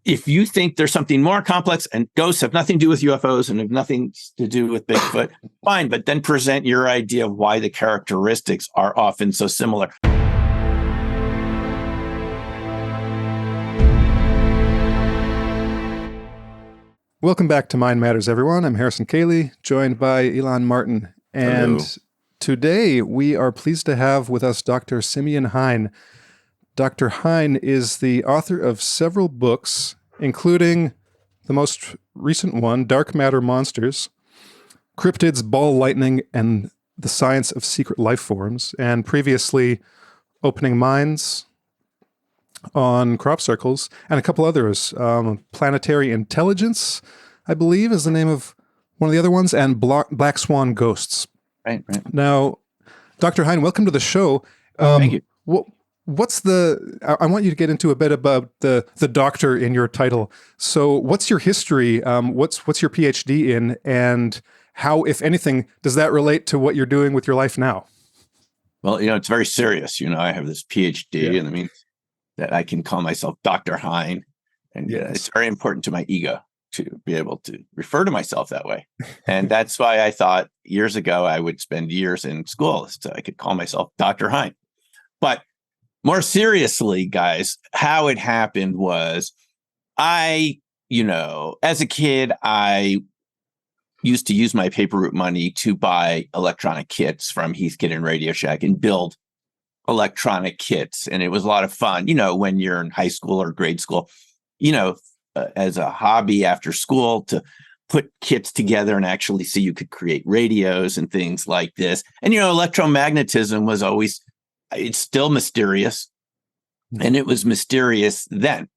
if you think there's something more complex and ghosts have nothing to do with UFOs and have nothing to do with Bigfoot, fine, but then present your idea of why the characteristics are often so similar. Welcome back to Mind Matters, everyone. I'm Harrison Cayley, joined by Elon Martin. And Hello. Today we are pleased to have with us Dr. Simeon Hein. Dr. Hein is the author of several books, including the most recent one, Dark Matter Monsters, Cryptids, Ball Lightning, and the Science of Secret Life Forms, and previously Opening Minds on crop circles, and a couple others. Planetary Intelligence, I believe, is the name of one of the other ones, and Black Swan Ghosts. Right. Now, Dr. Hein, welcome to the show. Thank you. I want you to get into a bit about the doctor in your title. So what's your history? What's your PhD in, and how, if anything, does that relate to what you're doing with your life now? Well, it's very serious. I have this PhD, and it means that I can call myself Dr. Hein. And it's very important to my ego to be able to refer to myself that way. And that's why I thought years ago I would spend years in school so I could call myself Dr. Hein. But more seriously, guys, how it happened was as a kid, I used to use my paper route money to buy electronic kits from Heathkit and Radio Shack and build electronic kits. And it was a lot of fun, when you're in high school or grade school, as a hobby after school to put kits together and actually see you could create radios and things like this. And, electromagnetism was it's still mysterious, and it was mysterious then.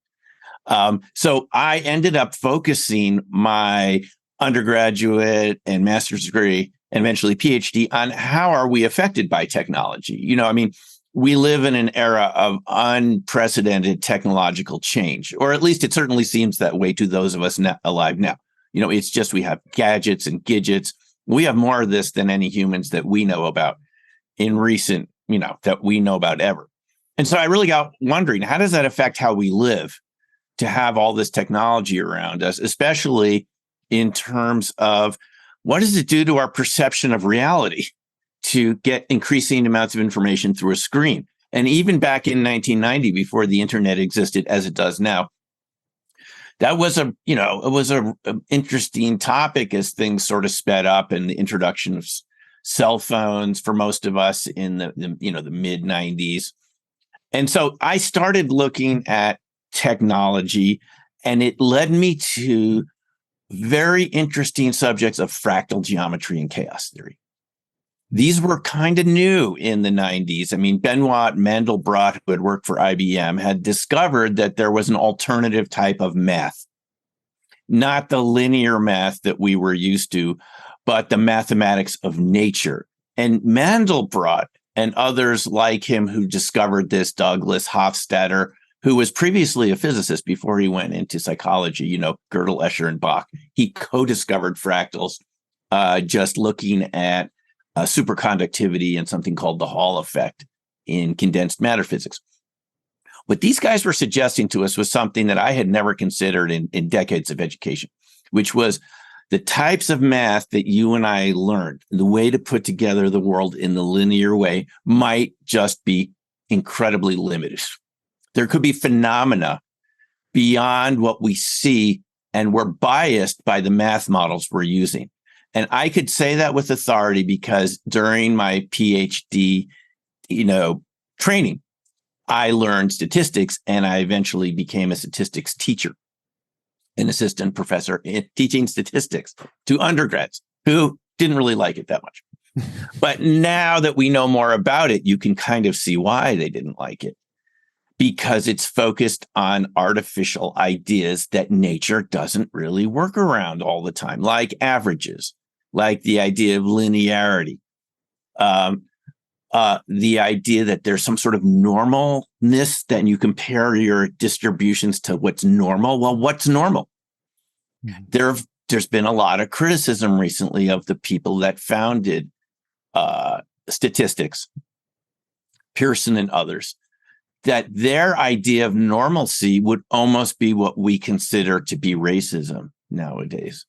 So I ended up focusing my undergraduate and master's degree and eventually PhD on how are we affected by technology? We live in an era of unprecedented technological change, or at least it certainly seems that way to those of us alive now. It's just we have gadgets and gadgets. We have more of this than any humans that we know about in recent, that we know about ever. And so I really got wondering, how does that affect how we live to have all this technology around us, especially in terms of what does it do to our perception of reality to get increasing amounts of information through a screen? And even back in 1990, before the internet existed as it does now, that was it was an interesting topic as things sort of sped up and the introduction of cell phones for most of us in the mid 90s. And so I started looking at technology, and it led me to very interesting subjects of fractal geometry and chaos theory. These were kind of new in the 90s. Benoit Mandelbrot, who had worked for IBM, had discovered that there was an alternative type of math, not the linear math that we were used to, but the mathematics of nature. And Mandelbrot and others like him who discovered this, Douglas Hofstadter, who was previously a physicist before he went into psychology, Gödel, Escher, and Bach. He co-discovered fractals just looking at superconductivity and something called the Hall effect in condensed matter physics. What these guys were suggesting to us was something that I had never considered in decades of education, which was the types of math that you and I learned, the way to put together the world in the linear way might just be incredibly limited. There could be phenomena beyond what we see, and we're biased by the math models we're using. And I could say that with authority because during my PhD, training, I learned statistics, and I eventually became a statistics teacher, an assistant professor in teaching statistics to undergrads who didn't really like it that much. But now that we know more about it, you can kind of see why they didn't like it, because it's focused on artificial ideas that nature doesn't really work around all the time, like averages, like the idea of linearity, the idea that there's some sort of normalness that you compare your distributions to what's normal. Well, what's normal? Mm-hmm. There's been a lot of criticism recently of the people that founded statistics, Pearson and others, that their idea of normalcy would almost be what we consider to be racism nowadays,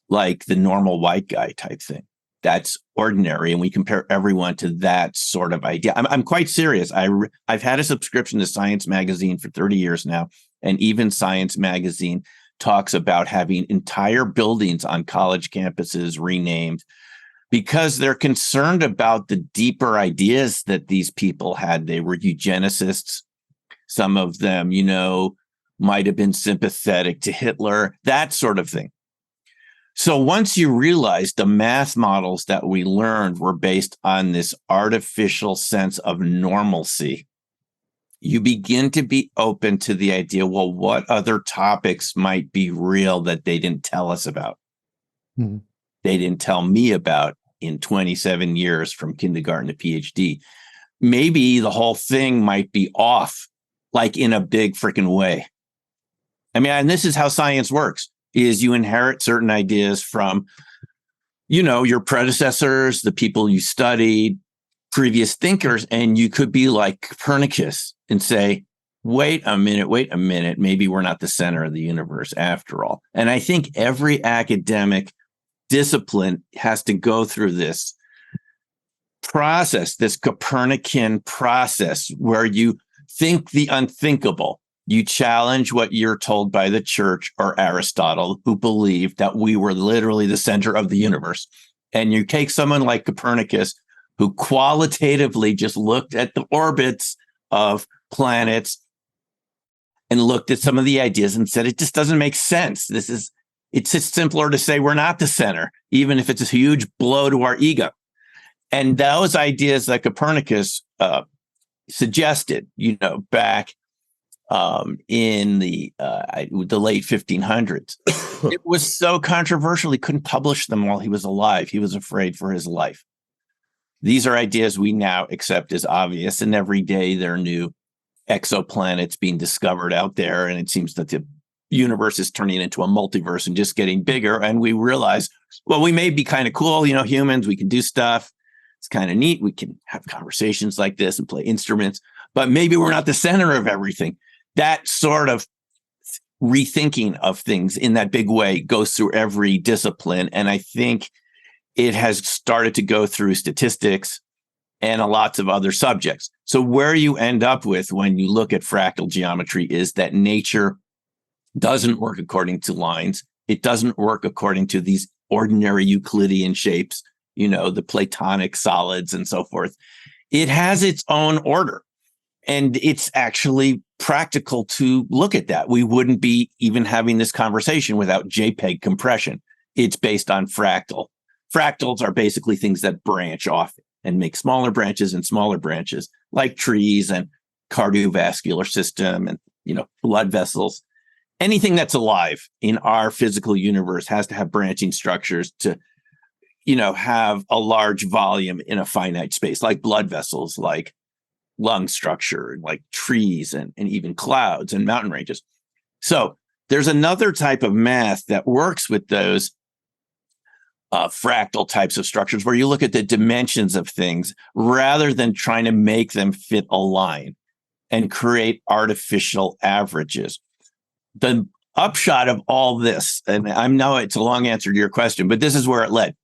like the normal white guy type thing. That's ordinary, and we compare everyone to that sort of idea. I'm quite serious. I've had a subscription to Science Magazine for 30 years now, and even Science Magazine talks about having entire buildings on college campuses renamed because they're concerned about the deeper ideas that these people had. They were eugenicists. Some of them, might have been sympathetic to Hitler, that sort of thing. So once you realize the math models that we learned were based on this artificial sense of normalcy, you begin to be open to the idea, well, what other topics might be real that they didn't tell us about? Mm-hmm. They didn't tell me about in 27 years from kindergarten to PhD. Maybe the whole thing might be off, like in a big freaking way. I mean, and this is how science works, is you inherit certain ideas from, your predecessors, the people you studied, previous thinkers, and you could be like Copernicus and say, wait a minute, maybe we're not the center of the universe after all. And I think every academic discipline has to go through this process, this Copernican process where you think the unthinkable. You challenge what you're told by the church or Aristotle, who believed that we were literally the center of the universe. And you take someone like Copernicus, who qualitatively just looked at the orbits of planets and looked at some of the ideas and said, it just doesn't make sense. It's just simpler to say we're not the center, even if it's a huge blow to our ego. And those ideas that Copernicus suggested, back in the late 1500s, it was so controversial he couldn't publish them while he was alive. He was afraid for his life. These are ideas we now accept as obvious, and every day there are new exoplanets being discovered out there, and it seems that the universe is turning into a multiverse and just getting bigger. And we realize, well, we may be kind of cool, humans, we can do stuff. It's kind of neat. We can have conversations like this and play instruments, but maybe we're not the center of everything. That sort of rethinking of things in that big way goes through every discipline. And I think it has started to go through statistics and lots of other subjects. So where you end up with when you look at fractal geometry is that nature doesn't work according to lines. It doesn't work according to these ordinary Euclidean shapes, the Platonic solids and so forth. It has its own order. And it's actually practical to look at that. We wouldn't be even having this conversation without JPEG compression. It's based on fractal. Fractals are basically things that branch off and make smaller branches and smaller branches, like trees and cardiovascular system and, blood vessels. Anything that's alive in our physical universe has to have branching structures to, have a large volume in a finite space, like blood vessels, like lung structure, like trees and even clouds and mountain ranges. So there's another type of math that works with those fractal types of structures where you look at the dimensions of things rather than trying to make them fit a line and create artificial averages. The upshot of all this, and I know it's a long answer to your question, but this is where it led.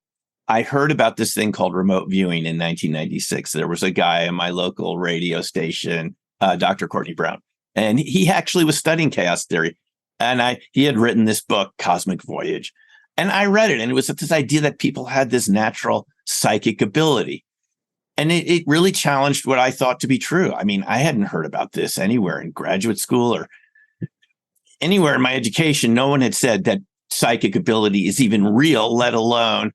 I heard about this thing called remote viewing in 1996. There was a guy on my local radio station, Dr. Courtney Brown, and he actually was studying chaos theory. And he had written this book, Cosmic Voyage. And I read it, and it was this idea that people had this natural psychic ability. And it really challenged what I thought to be true. I mean, I hadn't heard about this anywhere in graduate school or anywhere in my education. No one had said that psychic ability is even real, let alone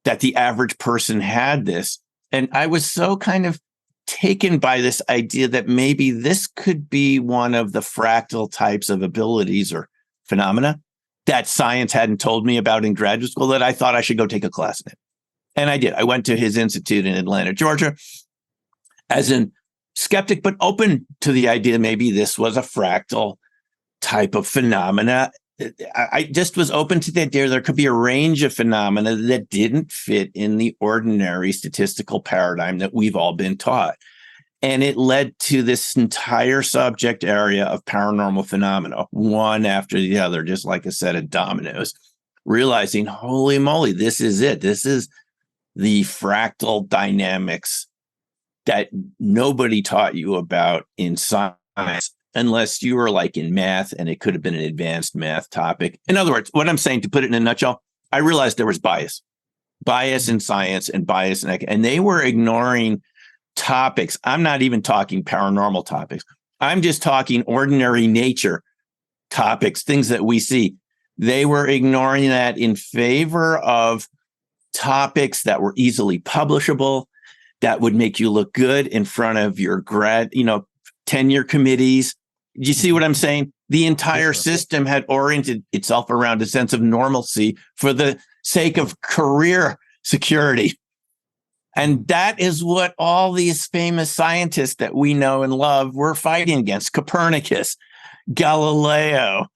that the average person had this. And I was so kind of taken by this idea that maybe this could be one of the fractal types of abilities or phenomena that science hadn't told me about in graduate school, that I thought I should go take a class in it. And I did. I went to his institute in Atlanta, Georgia, as a skeptic, but open to the idea maybe this was a fractal type of phenomena. I just was open to the idea there could be a range of phenomena that didn't fit in the ordinary statistical paradigm that we've all been taught. And it led to this entire subject area of paranormal phenomena, one after the other, just like a set of dominoes, realizing, holy moly, this is it. This is the fractal dynamics that nobody taught you about in science, unless you were like in math, and it could have been an advanced math topic. In other words, what I'm saying, to put it in a nutshell, I realized there was bias in science and bias in, and they were ignoring topics. I'm not even talking paranormal topics. I'm just talking ordinary nature topics, things that we see. They were ignoring that in favor of topics that were easily publishable, that would make you look good in front of your tenure committees. You see what I'm saying? The entire system had oriented itself around a sense of normalcy for the sake of career security. And that is what all these famous scientists that we know and love were fighting against. Copernicus, Galileo,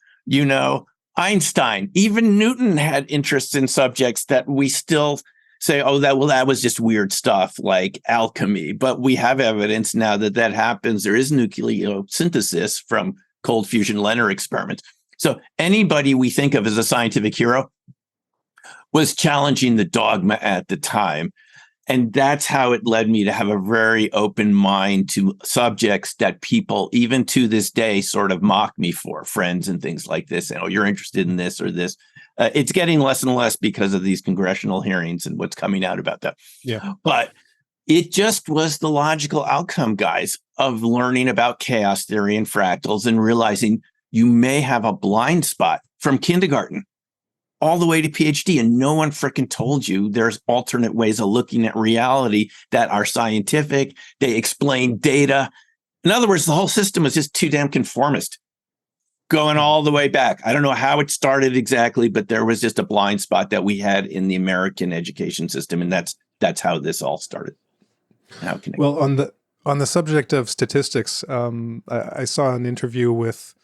Einstein, even Newton had interests in subjects that we still say, that was just weird stuff like alchemy. But we have evidence now that happens. There is nucleosynthesis from cold fusion Leonard experiments. So anybody we think of as a scientific hero was challenging the dogma at the time. And that's how it led me to have a very open mind to subjects that people, even to this day, sort of mock me for, friends and things like this. And, you're interested in this or this. It's getting less and less because of these congressional hearings and what's coming out about that. Yeah. But it just was the logical outcome, guys, of learning about chaos theory and fractals and realizing you may have a blind spot from kindergarten all the way to PhD, and no one freaking told you there's alternate ways of looking at reality that are scientific. They explain data. In other words, the whole system was just too damn conformist, going all the way back. I don't know how it started exactly, but there was just a blind spot that we had in the American education system, and that's how this all started. Well, on the subject of statistics, I saw an interview with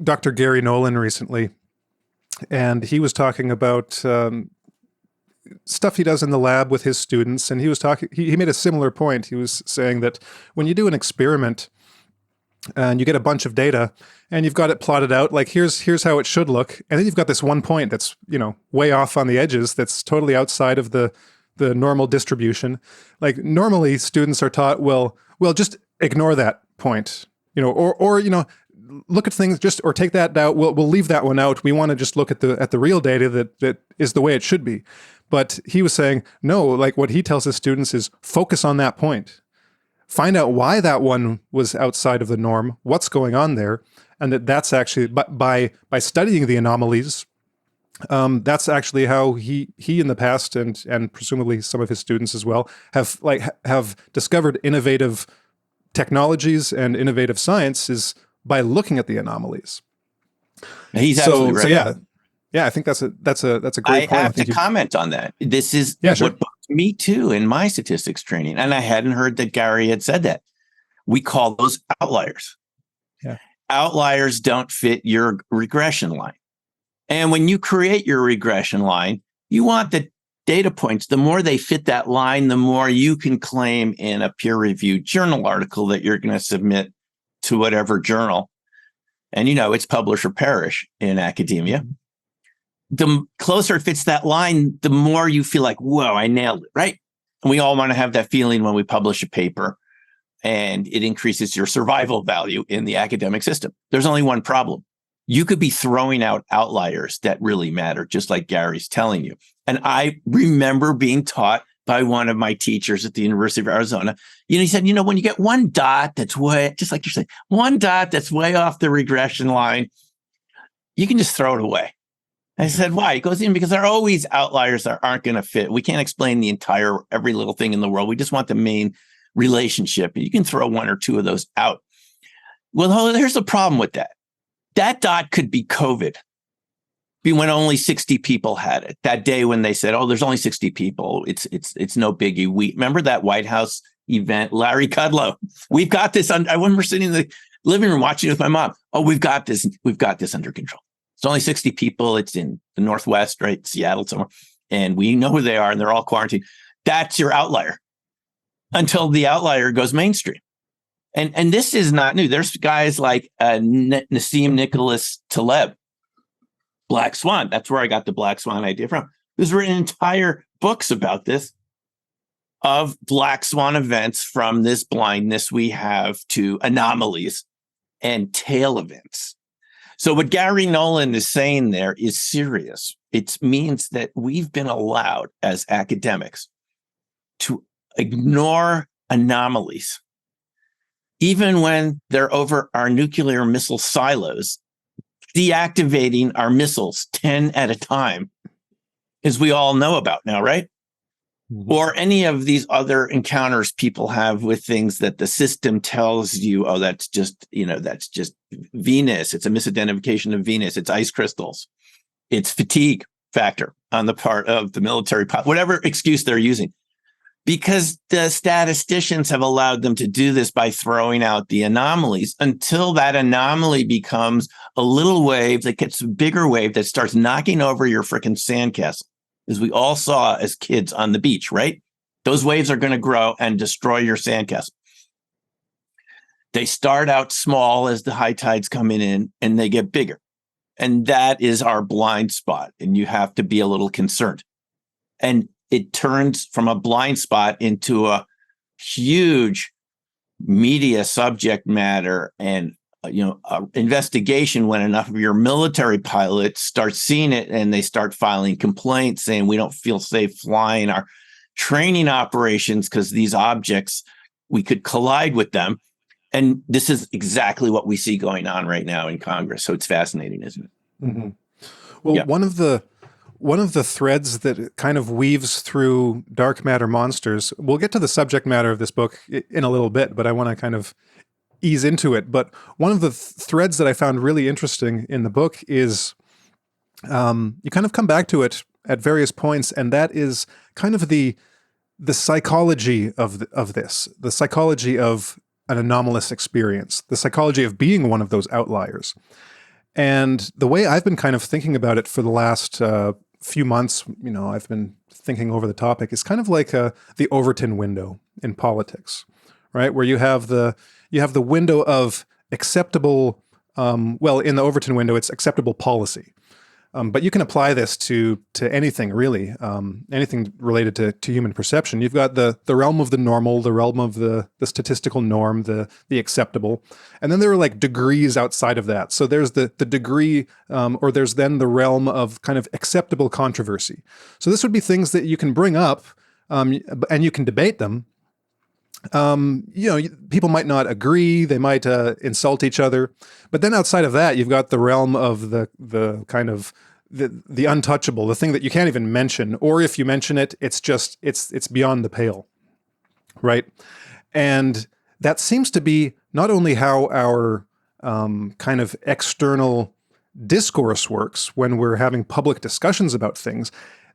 Dr. Gary Nolan recently. And he was talking about stuff he does in the lab with his students. And he made a similar point. He was saying that when you do an experiment and you get a bunch of data and you've got it plotted out, like here's how it should look. And then you've got this one point that's, way off on the edges, that's totally outside of the normal distribution. Like normally students are taught, well, just ignore that point, or look at things or take that out. We'll leave that one out. We want to just look at the real data that is the way it should be. But he was saying, no, like what he tells his students is focus on that point. Find out why that one was outside of the norm, what's going on there. And that's actually, by studying the anomalies, that's actually how he in the past and presumably some of his students as well have discovered innovative technologies and innovative science is by looking at the anomalies. He's absolutely right. So yeah, I think that's a great point. I have to comment on that. This is what bugged me too in my statistics training, and I hadn't heard that Gary had said that. We call those outliers. Yeah, outliers don't fit your regression line, and when you create your regression line, you want the data points. The more they fit that line, the more you can claim in a peer-reviewed journal article that you're going to submit to whatever journal. And it's publish or perish in academia. The closer it fits that line, the more you feel like, whoa, I nailed it, right? And we all want to have that feeling when we publish a paper, and it increases your survival value in the academic system. There's only one problem. You could be throwing out outliers that really matter, just like Gary's telling you. And I remember being taught by one of my teachers at the University of Arizona. He said, when you get one dot that's way, just like you're saying, one dot that's way off the regression line, you can just throw it away. I said, why? He goes, because there are always outliers that aren't going to fit. We can't explain every little thing in the world. We just want the main relationship. You can throw one or two of those out. Well, here's the problem with that. That dot could be COVID. When only 60 people had it that day, when they said, there's only 60 people. It's no biggie. We remember that White House event, Larry Kudlow. We've got this. I remember sitting in the living room watching with my mom. We've got this under control. It's only 60 people. It's in the Northwest, right? Seattle somewhere. And we know who they are, and they're all quarantined. That's your outlier. until the outlier goes mainstream. And this is not new. There's guys like Nassim Nicholas Taleb, Black Swan. That's where I got the Black Swan idea from. There's written entire books about this, of Black Swan events, from this blindness we have to anomalies and tail events. So what Gary Nolan is saying there is serious. It means that we've been allowed as academics to ignore anomalies, even when they're over our nuclear missile silos, deactivating our missiles 10 at a time, as we all know about now, right? Mm-hmm. Or any of these other encounters people have with things that the system tells you, oh, that's just Venus. It's a misidentification of Venus. It's ice crystals. It's fatigue factor on the part of the military, whatever excuse they're using. Because the statisticians have allowed them to do this by throwing out the anomalies until that anomaly becomes a little wave that gets a bigger wave that starts knocking over your freaking sandcastle, as we all saw as kids on the beach, right? Those waves are going to grow and destroy your sandcastle. They start out small as the high tides coming in, and they get bigger. And that is our blind spot, and you have to be a little concerned. And it turns from a blind spot into a huge media subject matter and investigation when enough of your military pilots start seeing it and they start filing complaints saying we don't feel safe flying our training operations because these objects, we could collide with them. And this is exactly what we see going on right now in Congress. So it's fascinating, isn't it? Mm-hmm. Well, yeah. One of the threads that kind of weaves through dark matter monsters, we'll get to the subject matter of this book in a little bit, but I want to kind of ease into it. But one of the threads that I found really interesting in the book is you kind of come back to it at various points, and that is kind of the psychology of this, the psychology of an anomalous experience, the psychology of being one of those outliers. And the way I've been kind of thinking about it for the last few months, I've been thinking over the topic, is kind of like the Overton window in politics, right? Where you have the window of acceptable, in the Overton window, it's acceptable policy. But you can apply this to anything, really, anything related to human perception. You've got the realm of the normal, the realm of the statistical norm, the acceptable. And then there are like degrees outside of that. So there's the degree, or there's then the realm of kind of acceptable controversy. So this would be things that you can bring up, and you can debate them. People might not agree, they might insult each other, but then outside of that, you've got the realm of the kind of the untouchable, the thing that you can't even mention, or if you mention it, it's beyond the pale, right? And that seems to be not only how our kind of external discourse works when we're having public discussions about things,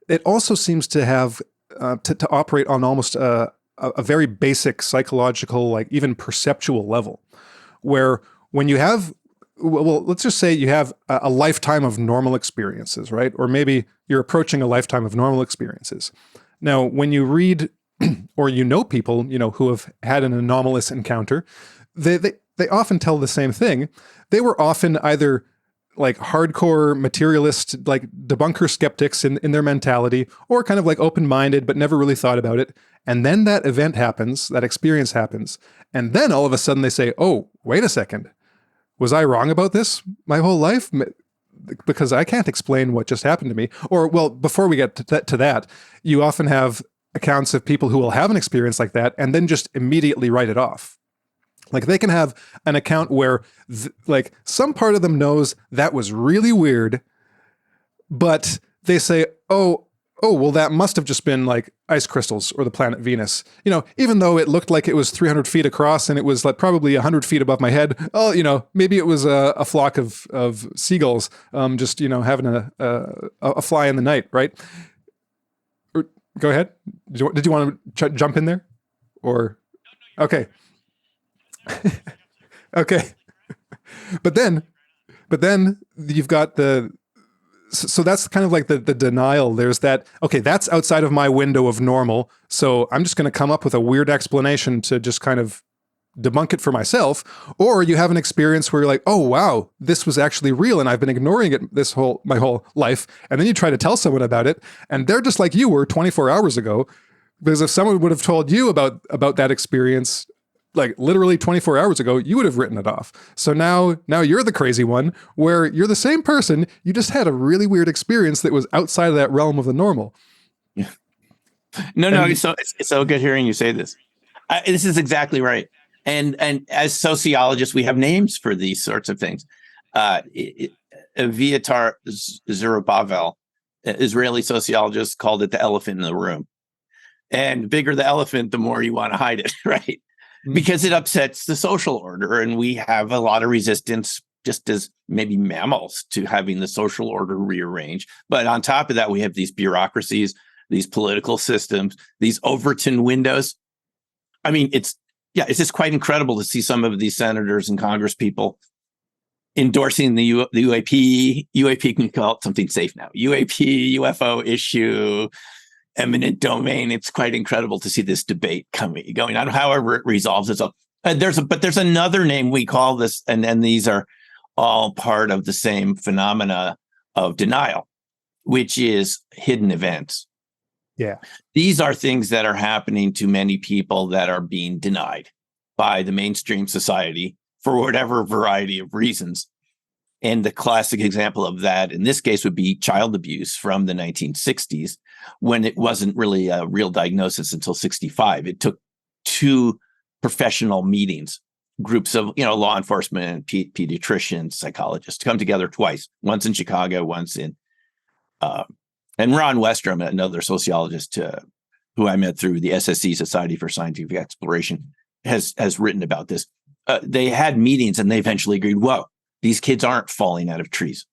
it also seems to have to operate on almost a very basic psychological, like even perceptual level, where when you have, let's just say you have a lifetime of normal experiences, right? Or maybe you're approaching a lifetime of normal experiences. Now, when you read or people, who have had an anomalous encounter, they often tell the same thing. They were often either like hardcore materialist, like debunker skeptics in their mentality, or kind of like open-minded, but never really thought about it. And then that event happens, that experience happens. And then all of a sudden they say, oh, wait a second. Was I wrong about this my whole life? Because I can't explain what just happened to me. Or, well, before we get to that, you often have accounts of people who will have an experience like that and then just immediately write it off. Like they can have an account where like some part of them knows that was really weird, but they say, oh, well, that must have just been like ice crystals or the planet Venus. Even though it looked like it was 300 feet across and it was like probably 100 feet above my head. Oh, maybe it was a flock of seagulls, just, having a fly in the night, right? Go ahead. Did you want to jump in there? Or, okay. Okay. But then you've got So that's kind of like the denial. There's that, okay, that's outside of my window of normal. So I'm just going to come up with a weird explanation to just kind of debunk it for myself. Or you have an experience where you're like, oh, wow, this was actually real. And I've been ignoring it my whole life. And then you try to tell someone about it. And they're just like you were 24 hours ago. Because if someone would have told you about that experience, like literally 24 hours ago, you would have written it off. So now you're the crazy one, where you're the same person. You just had a really weird experience that was outside of that realm of the normal. Yeah. No. It's so good hearing you say this. This is exactly right. And as sociologists, we have names for these sorts of things. Aviatar Zerubbabel, Israeli sociologist, called it the elephant in the room. And the bigger the elephant, the more you want to hide it, right? Because it upsets the social order. And we have a lot of resistance, just as maybe mammals, to having the social order rearranged. But on top of that, we have these bureaucracies, these political systems, these Overton windows. I mean, it's just quite incredible to see some of these senators and Congress people endorsing the UAP. UAP can call it something safe now. UAP, UFO issue, eminent domain. It's quite incredible to see this debate going on, however it resolves itself. There's another name we call this, and then these are all part of the same phenomena of denial, which is hidden events. Yeah. These are things that are happening to many people that are being denied by the mainstream society for whatever variety of reasons. And the classic example of that in this case would be child abuse from the 1960s, when it wasn't really a real diagnosis until 65. It took two professional meetings, groups of law enforcement, pediatricians, psychologists, to come together twice, once in Chicago, once in and Ron Westrom, another sociologist who I met through the SSC, Society for Scientific Exploration, has written about this. They had meetings and they eventually agreed, whoa, these kids aren't falling out of trees.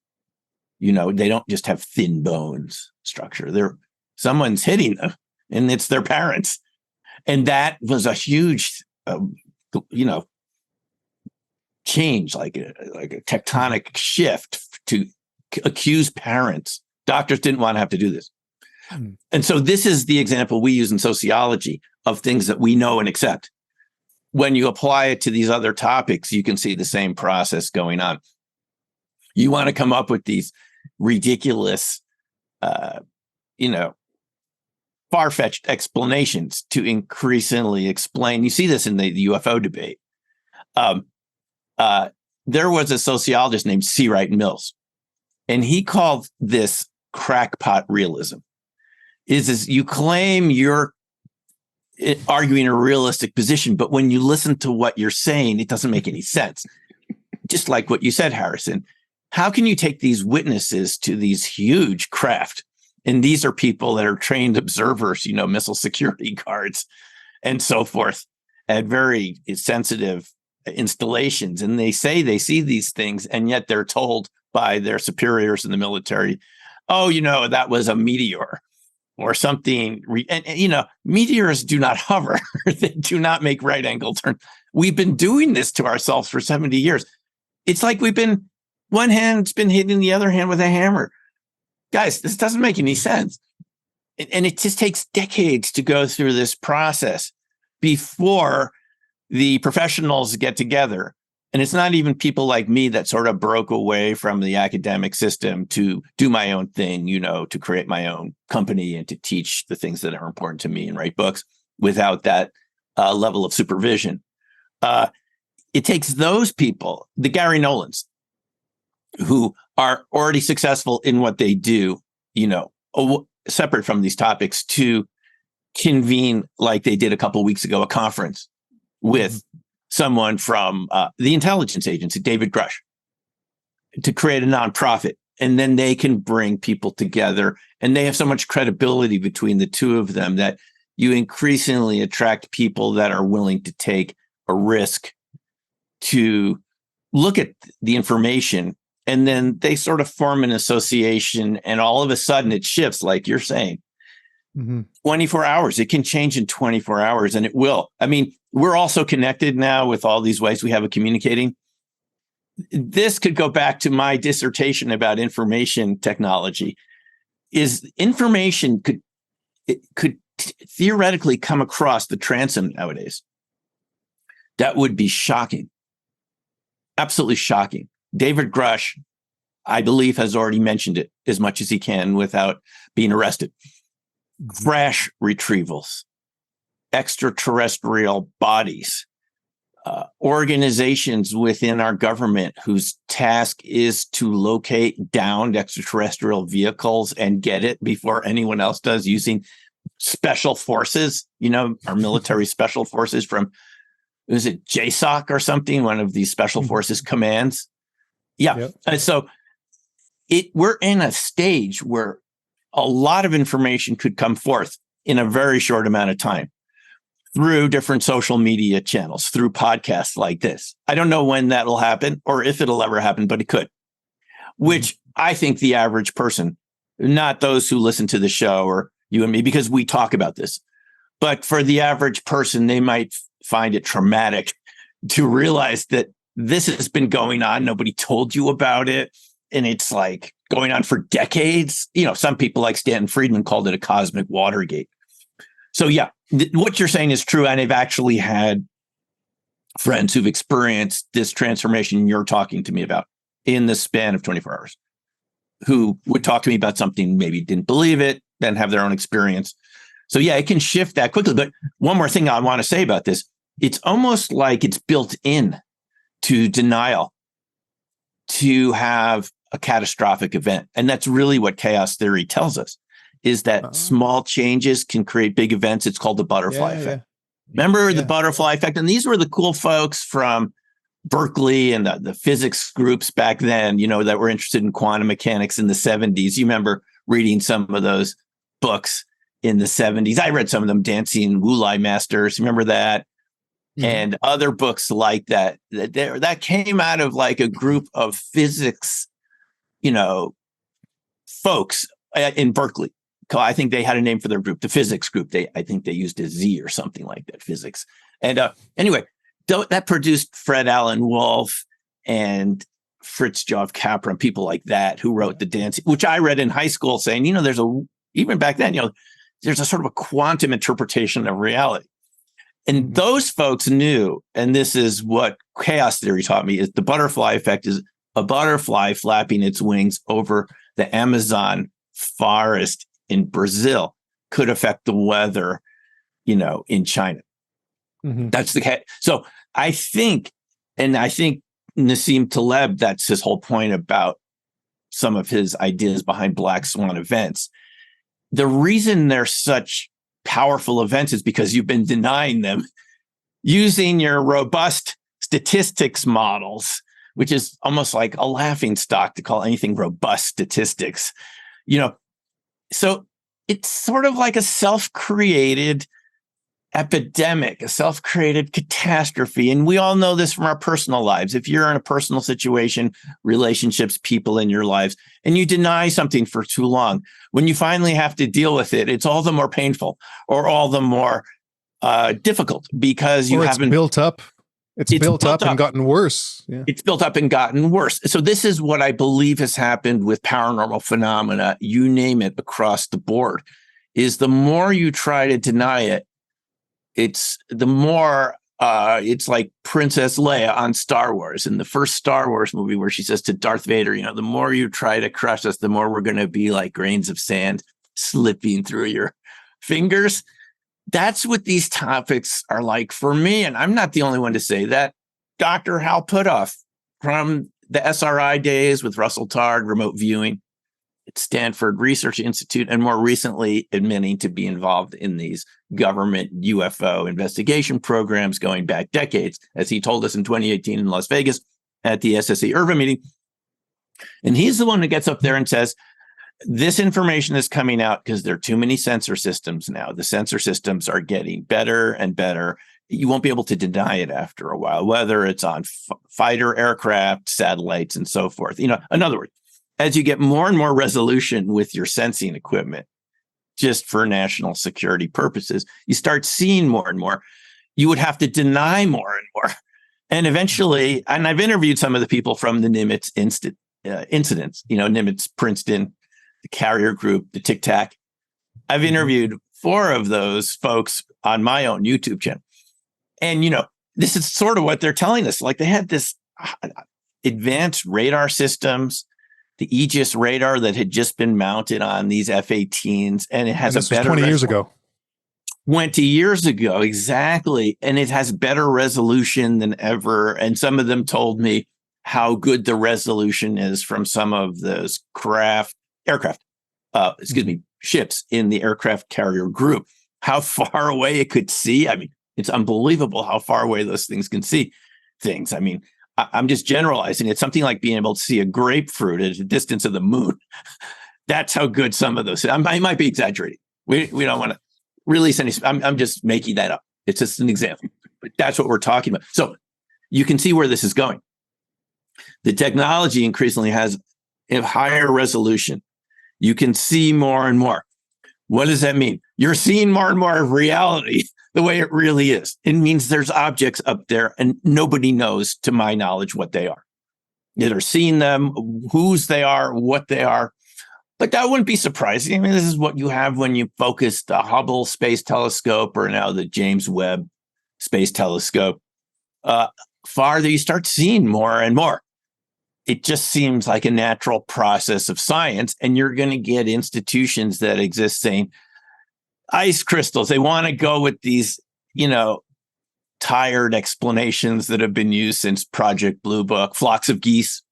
They don't just have thin bones structure. Someone's hitting them, and it's their parents. And that was a huge, change, like a tectonic shift to accuse parents. Doctors didn't want to have to do this. And so this is the example we use in sociology of things that we know and accept. When you apply it to these other topics, you can see the same process going on. You want to come up with these ridiculous, far-fetched explanations to increasingly explain. You see this in the UFO debate. There was a sociologist named C. Wright Mills, and he called this crackpot realism. Is you claim you're arguing a realistic position, but when you listen to what you're saying, it doesn't make any sense. Just like what you said, Harrison. How can you take these witnesses to these huge craft? And these are people that are trained observers, missile security guards and so forth, at very sensitive installations. And they say they see these things, and yet they're told by their superiors in the military, oh, that was a meteor or something. And meteors do not hover. They do not make right angle turns. We've been doing this to ourselves for 70 years. It's like one hand's been hitting the other hand with a hammer. Guys, this doesn't make any sense. And it just takes decades to go through this process before the professionals get together. And it's not even people like me that sort of broke away from the academic system to do my own thing, to create my own company and to teach the things that are important to me and write books without that level of supervision. It takes those people, the Gary Nolans, who are already successful in what they do, separate from these topics, to convene, like they did a couple of weeks ago, a conference with someone from the intelligence agency, David Grush, to create a nonprofit. And then they can bring people together, and they have so much credibility between the two of them that you increasingly attract people that are willing to take a risk to look at the information. And then they sort of form an association, and all of a sudden it shifts, like you're saying. 24 hours. It can change in 24 hours, and it will. I mean, we're also connected now with all these ways we have of communicating. this could go back to my dissertation about information technology, is information could theoretically come across the transom nowadays. That would be shocking. Absolutely shocking. David Grush, I believe, has already mentioned it as much as he can without being arrested. Crash retrievals, extraterrestrial bodies, organizations within our government whose task is to locate downed extraterrestrial vehicles and get it before anyone else does, using special forces, our military special forces from, is it JSOC or something? One of these special forces commands. Yeah. Yep. And so we're in a stage where a lot of information could come forth in a very short amount of time through different social media channels, through podcasts like this. I don't know when that'll happen or if it'll ever happen, but it could, which I think the average person, not those who listen to the show or you and me, because we talk about this, but for the average person, they might find it traumatic to realize that this has been going on. Nobody told you about it. And it's like going on for decades. Some people like Stanton Friedman called it a cosmic Watergate. So yeah, what you're saying is true. And I've actually had friends who've experienced this transformation you're talking to me about in the span of 24 hours, who would talk to me about something, maybe didn't believe it, then have their own experience. So yeah, it can shift that quickly. But one more thing I want to say about this, it's almost like it's built in to denial to have a catastrophic event. And that's really what chaos theory tells us, is that small changes can create big events. It's called the butterfly effect. Remember the butterfly effect? And these were the cool folks from Berkeley and the physics groups back then, that were interested in quantum mechanics in the 70s. You remember reading some of those books in the 70s. I read some of them, Dancing Wulai Masters. Remember that? And other books like that. That came out of like a group of physics, folks in Berkeley. I think they had a name for their group, the physics group. I think they used a Z or something like that, physics. And anyway, that produced Fred Allen Wolf and Fritz Jove Capra and people like that who wrote the Dancing, which I read in high school, saying, even back then, there's a sort of a quantum interpretation of reality. And those folks knew, and this is what chaos theory taught me, is the butterfly effect is a butterfly flapping its wings over the Amazon forest in Brazil could affect the weather, in China. That's the case. So I think Nassim Taleb, that's his whole point about some of his ideas behind black swan events. The reason they're such powerful events is because you've been denying them using your robust statistics models, which is almost like a laughing stock to call anything robust statistics. So it's sort of like a self-created epidemic, a self-created catastrophe. And we all know this from our personal lives. If you're in a personal situation, relationships, people in your lives, and you deny something for too long, when you finally have to deal with it, it's all the more painful or all the more difficult because you haven't built up. It's built up and gotten worse. Yeah. It's built up and gotten worse. So this is what I believe has happened with paranormal phenomena, you name it, across the board, is the more you try to deny it, it's the more it's like Princess Leia on Star Wars, in the first Star Wars movie where she says to Darth Vader, the more you try to crush us, the more we're going to be like grains of sand slipping through your fingers. That's what these topics are like for me. And I'm not the only one to say that. Dr. Hal Puthoff from the SRI days with Russell Targ, remote viewing at Stanford Research Institute, and more recently admitting to be involved in these government UFO investigation programs going back decades, as he told us in 2018 in Las Vegas at the SSE Irvin meeting. And he's the one that gets up there and says, this information is coming out because there are too many sensor systems now. The sensor systems are getting better and better. You won't be able to deny it after a while, whether it's on fighter aircraft, satellites, and so forth. In other words, as you get more and more resolution with your sensing equipment, just for national security purposes, you start seeing more and more. You would have to deny more and more And eventually, and I've interviewed some of the people from the Nimitz incidents, Nimitz, Princeton, the Carrier Group, the Tic Tac. I've interviewed 4 of those folks on my own YouTube channel. And, this is sort of what they're telling us. Like, they had this advanced radar systems, the Aegis radar that had just been mounted on these F-18s, and it has a better 20 years ago. 20 years ago, exactly. And it has better resolution than ever. And some of them told me how good the resolution is from some of those ships in the aircraft carrier group, how far away it could see. I mean, it's unbelievable how far away those things can see things. I mean, I'm just generalizing. It's something like being able to see a grapefruit at a distance of the moon. That's how good some of those. I might be exaggerating. We don't want to release any. I'm just making that up. It's just an example, but that's what we're talking about. So you can see where this is going. The technology increasingly has a higher resolution. You can see more and more. What does that mean? You're seeing more and more of reality the way it really is. It means there's objects up there and nobody knows, to my knowledge, what they are. They're seeing them, whose they are, what they are. But that wouldn't be surprising. I mean, this is what you have when you focus the Hubble Space Telescope, or now the James Webb Space Telescope. Farther, you start seeing more and more. It just seems like a natural process of science, and you're going to get institutions that exist saying, ice crystals, they want to go with these, tired explanations that have been used since Project Blue Book, flocks of geese,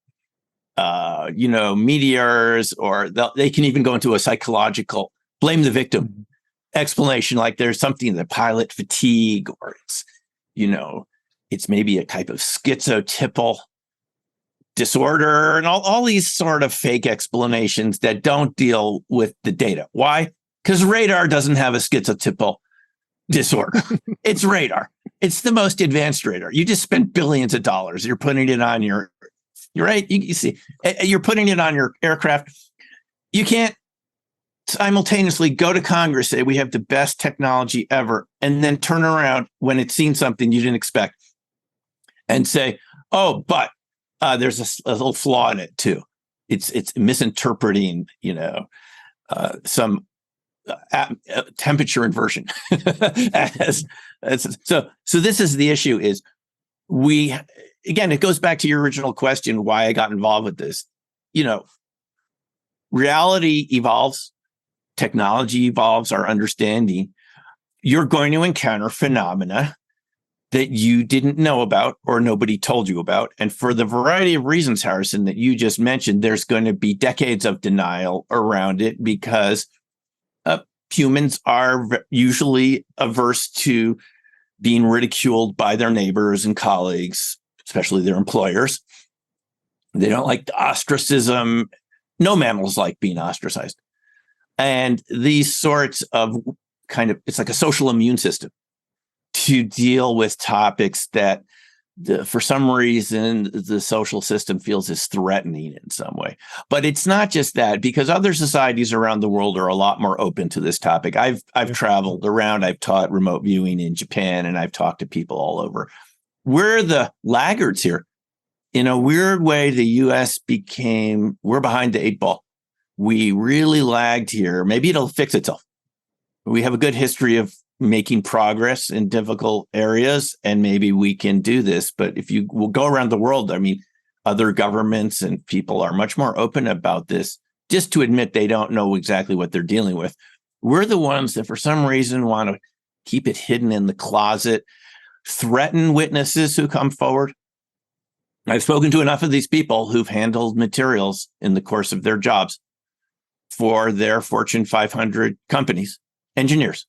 meteors, or they can even go into a psychological blame the victim explanation, like there's something, the pilot fatigue, or it's maybe a type of schizotypal disorder, and all these sort of fake explanations that don't deal with the data. Why? Because radar doesn't have a schizotypal disorder. It's radar. It's the most advanced radar. You just spent billions of dollars. You're putting it on you're right. You see, you're putting it on your aircraft. You can't simultaneously go to Congress, say we have the best technology ever, and then turn around when it's seen something you didn't expect and say, oh, but there's a little flaw in it too. It's misinterpreting, some temperature inversion. So this is the issue. Is again, it goes back to your original question, why I got involved with this. Reality evolves, technology evolves, our understanding. You're going to encounter phenomena that you didn't know about or nobody told you about. And for the variety of reasons, Harrison, that you just mentioned, there's going to be decades of denial around it, because humans are usually averse to being ridiculed by their neighbors and colleagues, especially their employers. They don't like the ostracism. No mammals like being ostracized. And these sorts of it's like a social immune system to deal with topics that for some reason the social system feels is threatening in some way. But it's not just that, because other societies around the world are a lot more open to this topic. I've traveled around, I've taught remote viewing in Japan, and I've talked to people all over. We're the laggards here. In a weird way, the US we're behind the 8 ball. We really lagged here. Maybe it'll fix itself. We have a good history of making progress in difficult areas, and maybe we can do this. But if you will go around the world, I mean, other governments and people are much more open about this, just to admit they don't know exactly what they're dealing with. We're the ones that for some reason want to keep it hidden in the closet, threaten witnesses who come forward. I've spoken to enough of these people who've handled materials in the course of their jobs for their Fortune 500 companies, engineers.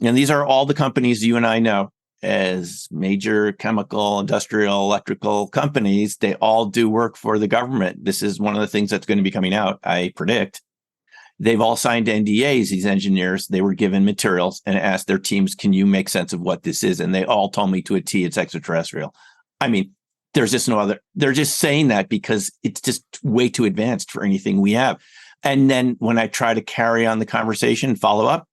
And these are all the companies you and I know as major chemical, industrial, electrical companies. They all do work for the government. This is one of the things that's going to be coming out, I predict. They've all signed NDAs, these engineers. They were given materials and asked their teams, can you make sense of what this is? And they all told me to a T, it's extraterrestrial. I mean, there's just no other. They're just saying that because it's just way too advanced for anything we have. And then when I try to carry on the conversation, follow up,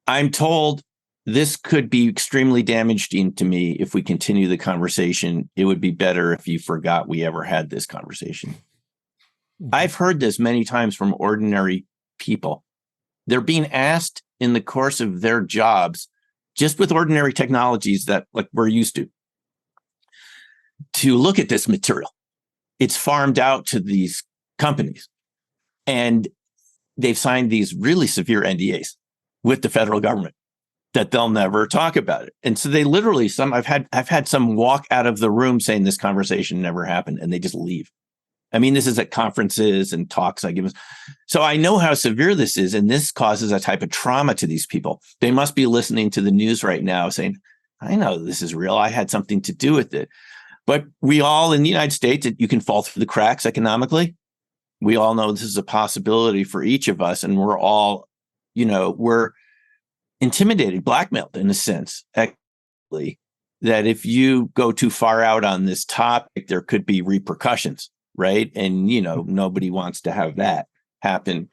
I'm told this could be extremely damaging to me if we continue the conversation. It would be better if you forgot we ever had this conversation. I've heard this many times from ordinary people. They're being asked in the course of their jobs, just with ordinary technologies that like we're used to look at this material. It's farmed out to these companies, and they've signed these really severe NDAs with the federal government that they'll never talk about it. And so they literally, I've had some walk out of the room saying this conversation never happened, and they just leave. I mean, this is at conferences and talks I give. So I know how severe this is, and this causes a type of trauma to these people. They must be listening to the news right now saying, I know this is real. I had something to do with it. But we all in the United States, you can fall through the cracks economically. We all know this is a possibility for each of us. And we're all, we're intimidated, blackmailed in a sense, actually, that if you go too far out on this topic, there could be repercussions, right? And, nobody wants to have that happen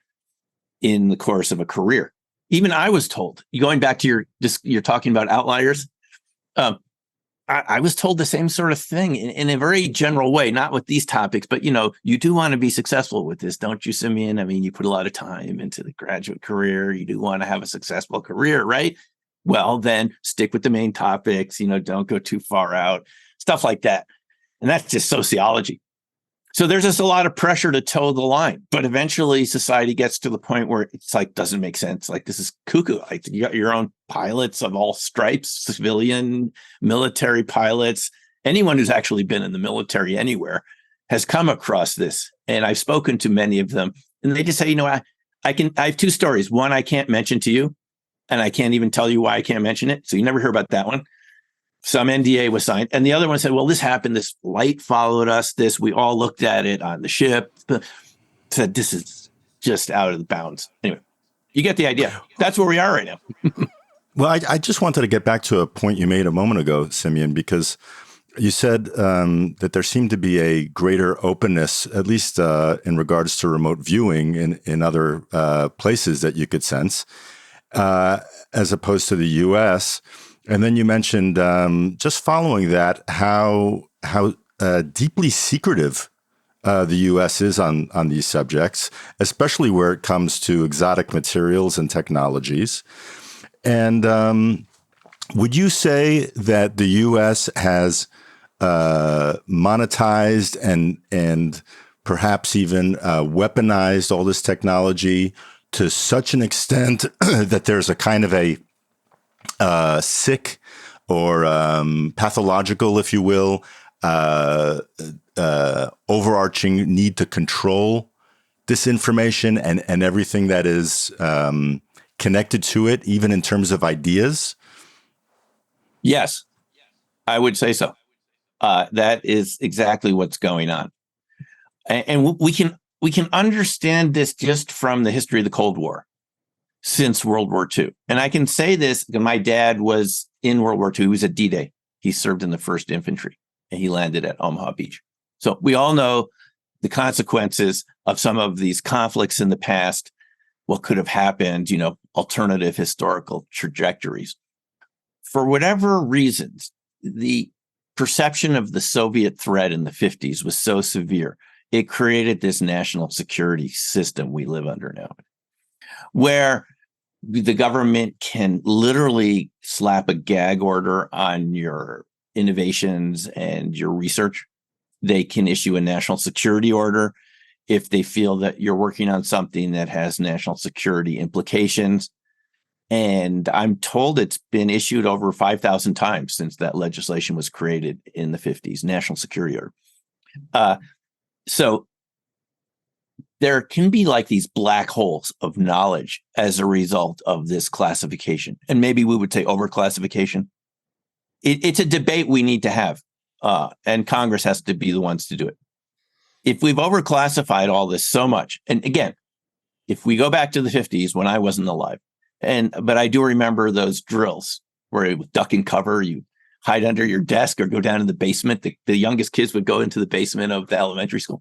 in the course of a career. Even I was told, going back to you're talking about outliers, I was told the same sort of thing in a very general way, not with these topics, but, you do want to be successful with this, don't you, Simeon? I mean, you put a lot of time into the graduate career. You do want to have a successful career, right? Well, then stick with the main topics, don't go too far out, stuff like that. And that's just sociology. So there's just a lot of pressure to toe the line, but eventually society gets to the point where it's like, doesn't make sense. Like, this is cuckoo. Like, you got your own pilots of all stripes, civilian, military pilots. Anyone who's actually been in the military anywhere has come across this. And I've spoken to many of them, and they just say, I have two stories. One, I can't mention to you, and I can't even tell you why I can't mention it. So you never hear about that one. Some NDA was signed. And the other one said, well, this happened. This light followed us. We all looked at it on the ship. Said, this is just out of the bounds. Anyway, you get the idea. That's where we are right now. Well, I just wanted to get back to a point you made a moment ago, Simeon, because you said that there seemed to be a greater openness, at least in regards to remote viewing in other places that you could sense, as opposed to the U.S., And then you mentioned, just following that, how deeply secretive the U.S. is on these subjects, especially where it comes to exotic materials and technologies. And would you say that the U.S. has monetized and perhaps even weaponized all this technology to such an extent that there's a kind of a sick or pathological, if you will, overarching need to control this information and everything that is connected to it, even in terms of ideas? Yes, I would say so. That is exactly what's going on. And we can understand this just from the history of the Cold War. Since World War II. And I can say this, my dad was in World War II. He was at D-Day. He served in the 1st Infantry, and he landed at Omaha Beach. So we all know the consequences of some of these conflicts in the past, what could have happened, alternative historical trajectories. For whatever reasons, the perception of the Soviet threat in the 50s was so severe, it created this national security system we live under now, where the government can literally slap a gag order on your innovations and your research. They can issue a national security order if they feel that you're working on something that has national security implications. And I'm told it's been issued over 5,000 times since that legislation was created in the 50s, national security order. So there can be like these black holes of knowledge as a result of this classification. And maybe we would say overclassification. It's a debate we need to have. And Congress has to be the ones to do it. If we've overclassified all this so much, and again, if we go back to the 50s when I wasn't alive, but I do remember those drills where it was duck and cover, you hide under your desk or go down in the basement. The youngest kids would go into the basement of the elementary school.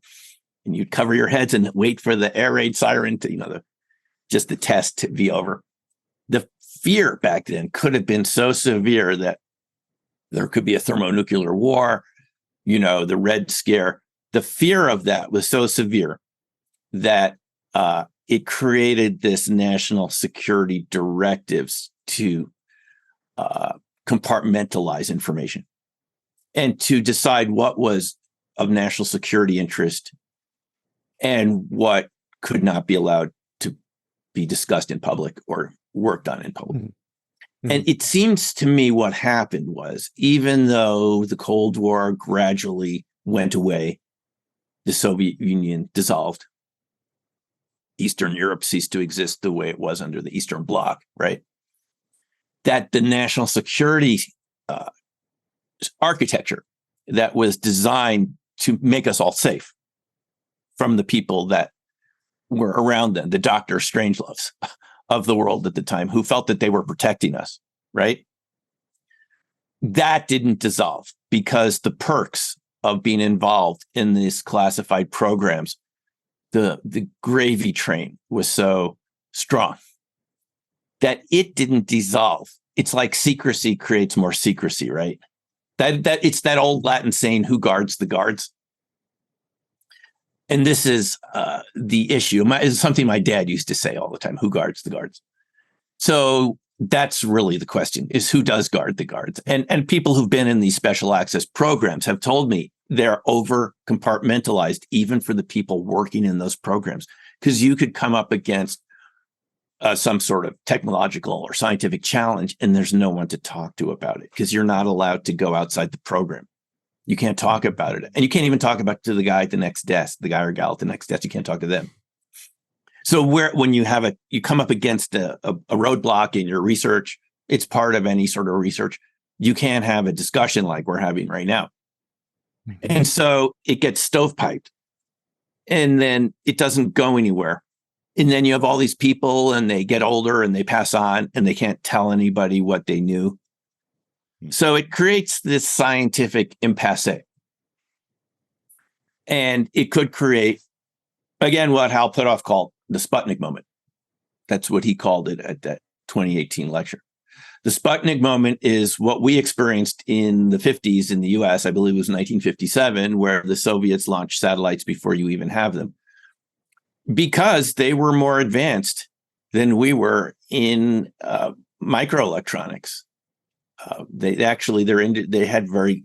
And you'd cover your heads and wait for the air raid siren to, just the test to be over. The fear back then could have been so severe that there could be a thermonuclear war, the Red Scare. The fear of that was so severe that it created this national security directives to compartmentalize information and to decide what was of national security interest and what could not be allowed to be discussed in public or worked on in public. Mm-hmm. And it seems to me what happened was, even though the Cold War gradually went away, the Soviet Union dissolved, Eastern Europe ceased to exist the way it was under the Eastern Bloc, right? That the national security architecture that was designed to make us all safe from the people that were around them, the Dr. Strangeloves of the world at the time, who felt that they were protecting us, right? That didn't dissolve because the perks of being involved in these classified programs, the gravy train was so strong that it didn't dissolve. It's like secrecy creates more secrecy, right? That it's that old Latin saying, who guards the guards? And this is the issue. It's something my dad used to say all the time, who guards the guards? So that's really the question, is who does guard the guards? And people who've been in these special access programs have told me they're over compartmentalized, even for the people working in those programs, because you could come up against some sort of technological or scientific challenge, and there's no one to talk to about it because you're not allowed to go outside the program. You can't talk about it. And you can't even talk about it to the guy at the next desk, the guy or gal at the next desk. You can't talk to them. So when you come up against a roadblock in your research, it's part of any sort of research. You can't have a discussion like we're having right now. Mm-hmm. And so it gets stovepiped and then it doesn't go anywhere. And then you have all these people and they get older and they pass on and they can't tell anybody what they knew. So it creates this scientific impasse. And it could create, again, what Hal Puthoff called the Sputnik Moment. That's what he called it at that 2018 lecture. The Sputnik Moment is what we experienced in the 50s in the US. I believe it was 1957, where the Soviets launched satellites before you even have them, because they were more advanced than we were in microelectronics. They had very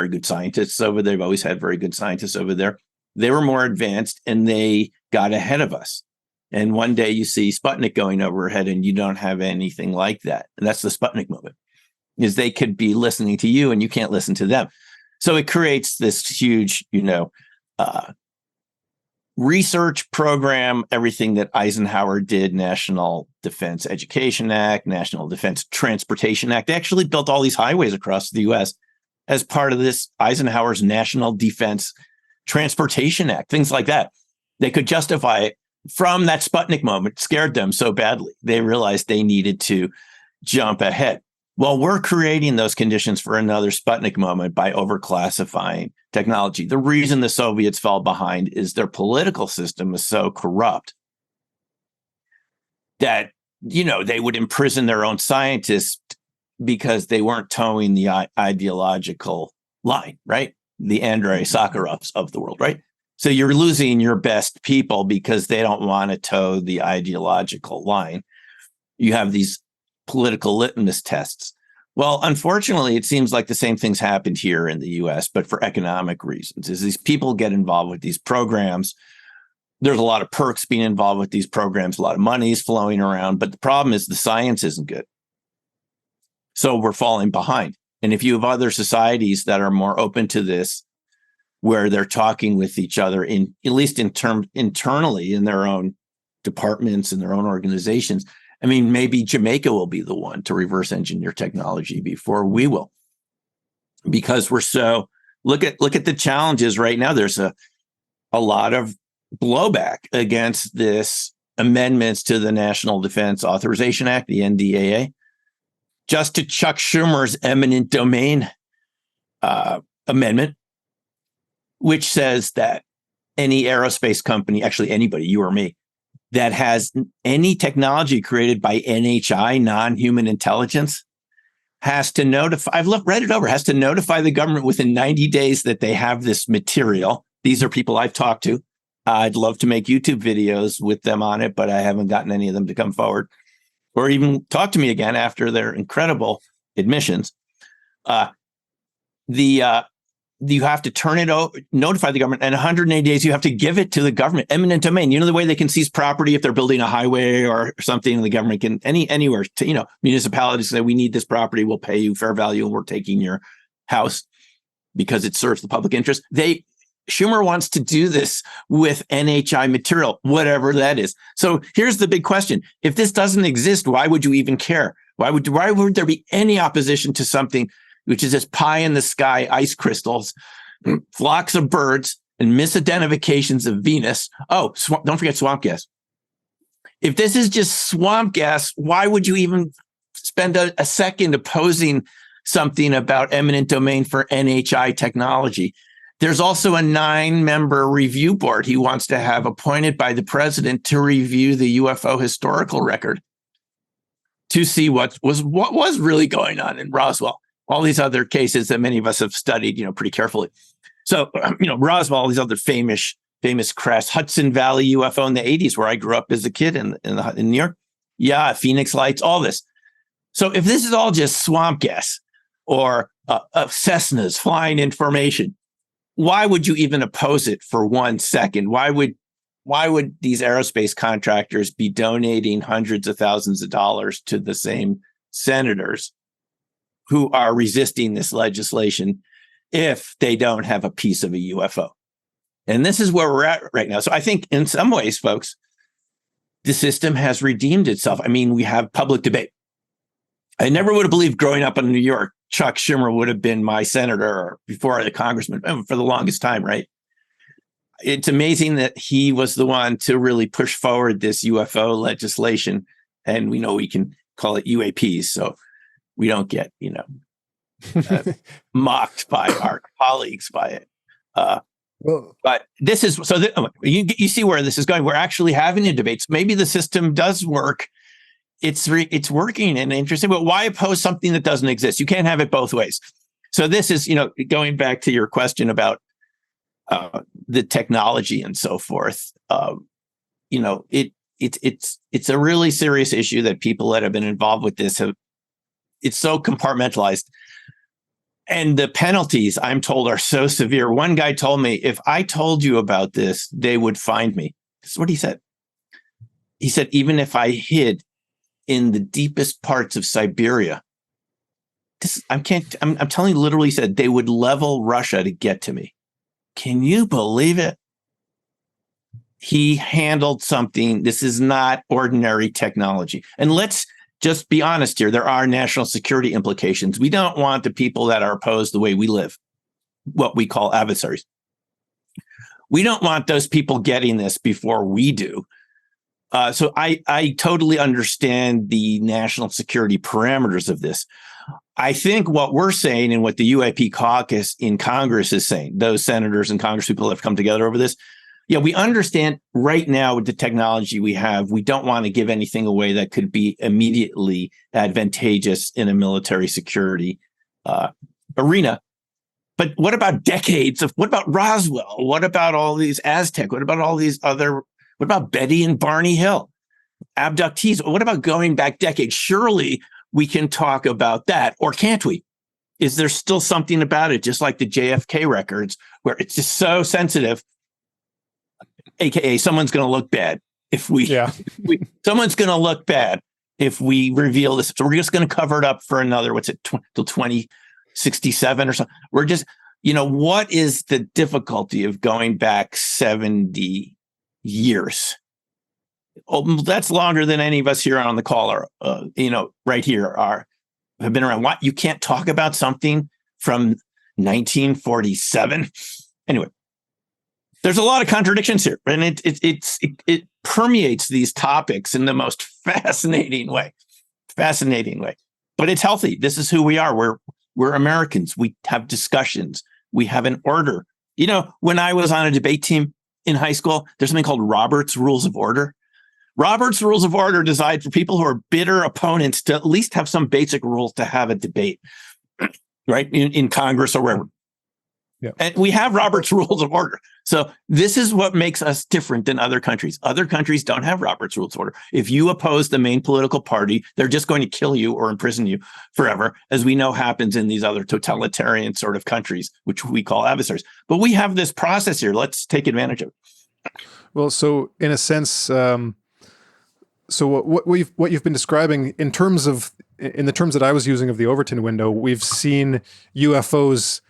good scientists over there. They've always had very good scientists over there. They were more advanced and they got ahead of us. And one day you see Sputnik going overhead and you don't have anything like that. And that's the Sputnik Moment, is they could be listening to you and you can't listen to them. So it creates this huge, research program, everything that Eisenhower did, National Defense Education Act, National Defense Transportation Act. They actually built all these highways across the US as part of this Eisenhower's National Defense Transportation Act, things like that. They could justify it from that Sputnik Moment, scared them so badly. They realized they needed to jump ahead. Well, we're creating those conditions for another Sputnik Moment by overclassifying technology. The reason the Soviets fell behind is their political system was so corrupt that, they would imprison their own scientists because they weren't towing the ideological line, right? The Andrei Sakharovs of the world, right? So you're losing your best people because they don't want to toe the ideological line. You have these political litmus tests. Well, unfortunately, it seems like the same things happened here in the US, but for economic reasons. As these people get involved with these programs, there's a lot of perks being involved with these programs, a lot of money is flowing around, but the problem is the science isn't good. So we're falling behind. And if you have other societies that are more open to this, where they're talking with each other at least internally in their own departments and their own organizations, I mean, maybe Jamaica will be the one to reverse engineer technology before we will, because we're so look at the challenges right now. There's a lot of blowback against this amendments to the National Defense Authorization Act, the NDAA, just to Chuck Schumer's eminent domain amendment, which says that any aerospace company, actually anybody, you or me, that has any technology created by NHI, non-human intelligence, has to notify, read it over, has to notify the government within 90 days that they have this material. These are people I've talked to. I'd love to make YouTube videos with them on it, but I haven't gotten any of them to come forward or even talk to me again after their incredible admissions. You have to turn it over, notify the government, and 180 days, you have to give it to the government, eminent domain. You know, the way they can seize property if they're building a highway or something, and the government can anywhere to, municipalities say, we need this property, we'll pay you fair value, and we're taking your house because it serves the public interest. Schumer wants to do this with NHI material, whatever that is. So here's the big question. If this doesn't exist, why would you even care? Why would there be any opposition to something which is just pie in the sky, ice crystals, flocks of birds, and misidentifications of Venus? Oh, don't forget swamp gas. If this is just swamp gas, why would you even spend a second opposing something about eminent domain for NHI technology? There's also a 9-member review board he wants to have appointed by the president to review the UFO historical record to see what was really going on in Roswell. All these other cases that many of us have studied, pretty carefully. So, Roswell, all these other famous crashes, Hudson Valley UFO in the 80s, where I grew up as a kid in New York. Yeah, Phoenix Lights, all this. So if this is all just swamp gas or Cessnas flying in formation, why would you even oppose it for 1 second? Why would these aerospace contractors be donating hundreds of thousands of dollars to the same senators who are resisting this legislation if they don't have a piece of a UFO? And this is where we're at right now. So I think in some ways, folks, the system has redeemed itself. I mean, we have public debate. I never would have believed growing up in New York, Chuck Schumer would have been my senator or before the congressman for the longest time, right? It's amazing that he was the one to really push forward this UFO legislation. And we know we can call it UAPs. So we don't get, mocked by our colleagues by it. But this is, so you see where this is going. We're actually having a debate. So maybe the system does work. It's working and interesting, but why oppose something that doesn't exist? You can't have it both ways. So this is, going back to your question about the technology and so forth. It's a really serious issue that people that have been involved with this it's so compartmentalized. And the penalties, I'm told, are so severe. One guy told me, if I told you about this, they would find me. This is what he said. He said, even if I hid in the deepest parts of Siberia, I'm telling you, literally said they would level Russia to get to me. Can you believe it? He handled something. This is not ordinary technology. And let's just be honest here. There are national security implications. We don't want the people that are opposed the way we live, what we call adversaries. We don't want those people getting this before we do. So I totally understand the national security parameters of this. I think what we're saying and what the UAP caucus in Congress is saying, those senators and Congress people that have come together over this, we understand right now with the technology we have, we don't want to give anything away that could be immediately advantageous in a military security arena. But what about what about Roswell? What about all these Aztec? What about all these what about Betty and Barney Hill? Abductees? What about going back decades? Surely we can talk about that, or can't we? Is there still something about it, just like the JFK records, where it's just so sensitive? AKA, someone's going to look bad if someone's going to look bad if we reveal this. So we're just going to cover it up for another, till 2067 or something. We're just, what is the difficulty of going back 70 years? Oh, that's longer than any of us here on the call are, right here have been around. What? You can't talk about something from 1947? Anyway. There's a lot of contradictions here, and it permeates these topics in the most fascinating way. But it's healthy. This is who we are. We're Americans. We have discussions. We have an order. When I was on a debate team in high school, there's something called Robert's Rules of Order, Robert's Rules of Order are designed for people who are bitter opponents to at least have some basic rules to have a debate, right? In Congress or wherever. Yeah. And we have Robert's Rules of Order. So this is what makes us different than other countries. Other countries don't have Robert's Rules of Order. If you oppose the main political party, they're just going to kill you or imprison you forever, as we know happens in these other totalitarian sort of countries, which we call adversaries. But we have this process here. Let's take advantage of it. Well, so in a sense, so what you've been describing in the terms that I was using of the Overton window, we've seen UFOs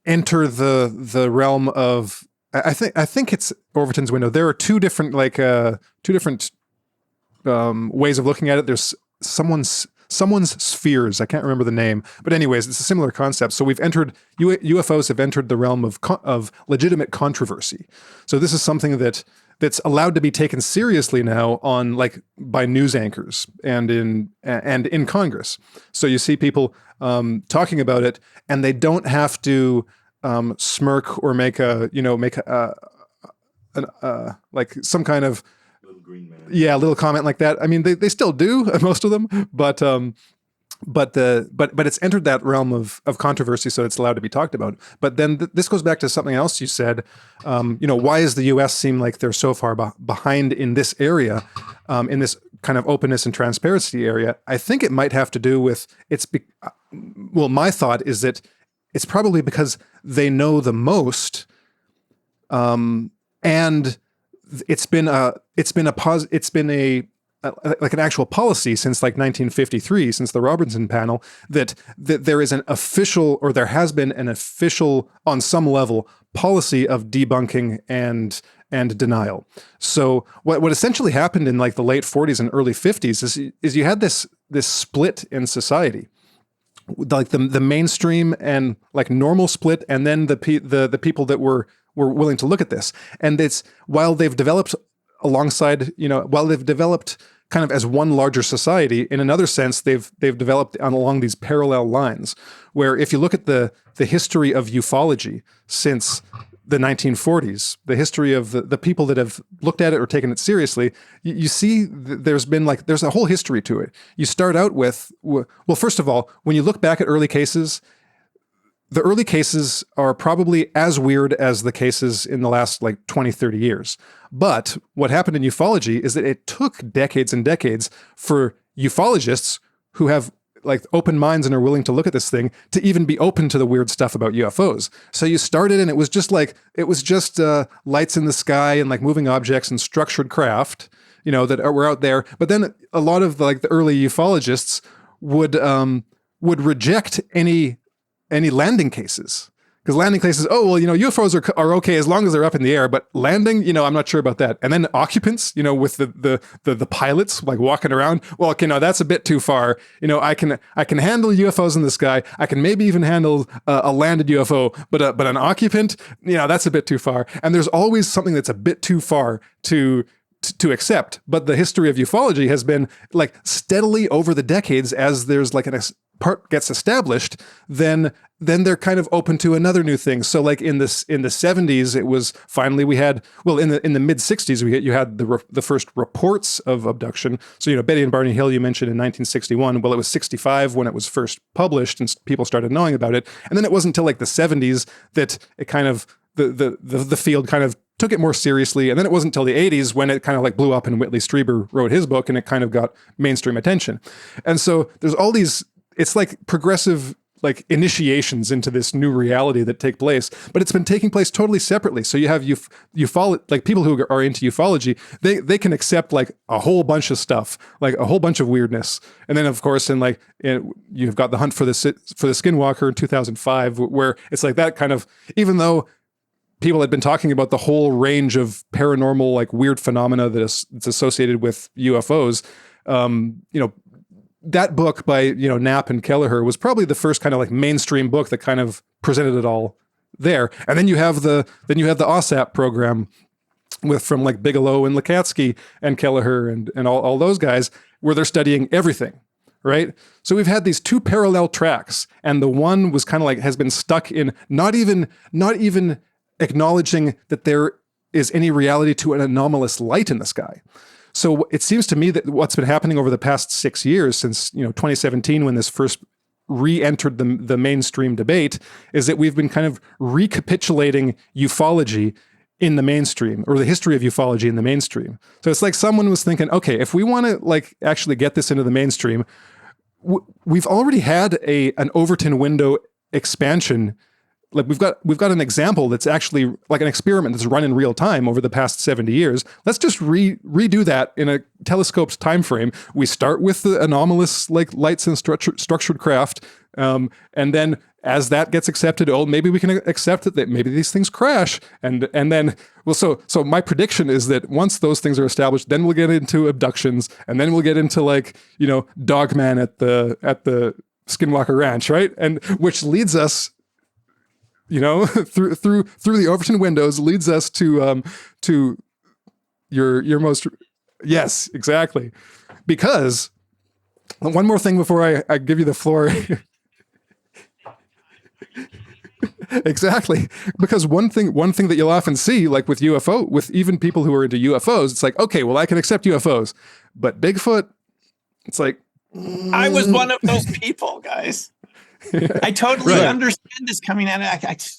enter the realm of, I think it's Overton's window. There are two different ways of looking at it. There's someone's spheres. I can't remember the name, but anyways, it's a similar concept. So we've entered UFOs have entered the realm of legitimate controversy. So this is something that's allowed to be taken seriously now by news anchors and in Congress. So you see people talking about it, and they don't have to smirk or make like some kind of Little green man. little comment like that. I mean, they still do, most of them, but it's entered that realm of controversy, so it's allowed to be talked about. But then this goes back to something else you said. Why does the U.S. seem like they're so far behind in this area, in this kind of openness and transparency area? I think it might have to do with my thought is that it's probably because they know the most, and it's been like an actual policy since like 1953, since the Robinson panel, that there is an official, or there has been an official, on some level, policy of debunking and denial. So what essentially happened in like the late 40s and early 50s is you had this split in society, like the mainstream and like normal split, and then the people that were willing to look at this. And it's while they've developed kind of as one larger society, in another sense, they've developed along these parallel lines, where if you look at the history of ufology since the 1940s, the history of the people that have looked at it or taken it seriously, you see there's a whole history to it. You start out with, well, first of all, when you look back at early cases, the early cases are probably as weird as the cases in the last like 20, 30 years. But what happened in ufology is that it took decades and decades for ufologists who have like open minds and are willing to look at this thing to even be open to the weird stuff about UFOs. So you started and it was just lights in the sky and like moving objects and structured craft, that were out there. But then a lot of like the early ufologists would reject any landing cases, because landing cases, UFOs are okay as long as they're up in the air, but landing, I'm not sure about that. And then occupants, with the pilots like walking around, well, okay, no, that's a bit too far. I can handle UFOs in the sky. I can maybe even handle a landed UFO, but an occupant, that's a bit too far. And there's always something that's a bit too far to accept. But the history of ufology has been like steadily over the decades, as there's like part gets established, then they're kind of open to another new thing. So like in the 70s, it was finally in the mid 60s, you had the first reports of abduction. So, Betty and Barney Hill, you mentioned in 1961. Well, it was 65 when it was first published and people started knowing about it. And then it wasn't until like the 70s that it kind of, the field kind of took it more seriously. And then it wasn't until the 80s when it kind of like blew up and Whitley Strieber wrote his book and it kind of got mainstream attention. And so there's all these, it's like progressive like initiations into this new reality that take place, but it's been taking place totally separately. So you have like people who are into ufology, they can accept like a whole bunch of stuff, like a whole bunch of weirdness. And then of course, you've got the hunt for the Skinwalker in 2005, where it's like that kind of, even though people had been talking about the whole range of paranormal, like weird phenomena that's associated with UFOs, that book by, Knapp and Kelleher was probably the first kind of like mainstream book that kind of presented it all there. And then you have the OSAP program from like Bigelow and Lukatsky and Kelleher and all those guys, where they're studying everything, right? So we've had these two parallel tracks, and the one was kind of like has been stuck in not even acknowledging that there is any reality to an anomalous light in the sky. So it seems to me that what's been happening over the past 6 years since 2017, when this first re-entered the mainstream debate, is that we've been kind of recapitulating ufology in the mainstream, or the history of ufology in the mainstream. So it's like someone was thinking, okay, if we want to like actually get this into the mainstream, we've already had an Overton window expansion. Like we've got an example that's actually like an experiment that's run in real time over the past 70 years. Let's just redo that in a telescope's time frame. We start with the anomalous like lights and structured craft, and then as that gets accepted, maybe we can accept that maybe these things crash, and then so my prediction is that once those things are established, then we'll get into abductions, and then we'll get into like Dogman at the Skinwalker Ranch, right? And which leads us, through the Overton windows, leads us to your most, yes, exactly. Because one more thing before I give you the floor. Exactly. Because one thing that you'll often see, like with even people who are into UFOs, it's like, okay, well, I can accept UFOs, but Bigfoot, it's like, I was one of those people, guys. I totally understand this coming at it.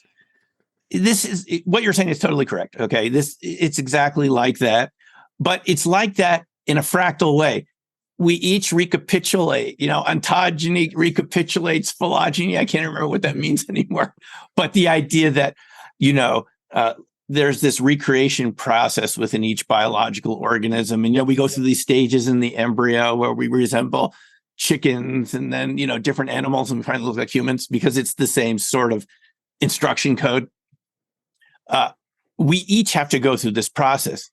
This is what you're saying is totally correct. Okay, it's exactly like that, but it's like that in a fractal way. We each recapitulate. Ontogeny recapitulates phylogeny. I can't remember what that means anymore. But the idea that there's this recreation process within each biological organism, and we go through these stages in the embryo where we resemble chickens, and then different animals, and we finally look like humans because it's the same sort of instruction code. We each have to go through this process.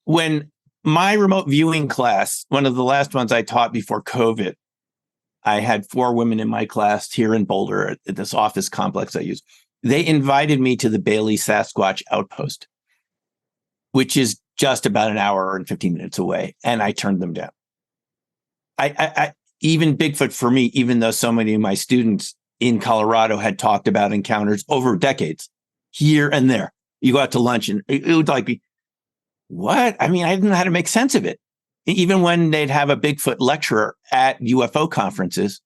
When my remote viewing class, one of the last ones I taught before COVID, I had 4 women in my class here in Boulder at this office complex I use. They invited me to the Bailey Sasquatch Outpost, which is just about an hour and 15 minutes away, and I turned them down. I even Bigfoot for me, even though so many of my students in Colorado had talked about encounters over decades, here and there. You go out to lunch and it would like be, what? I mean, I didn't know how to make sense of it. Even when they'd have a Bigfoot lecturer at UFO conferences,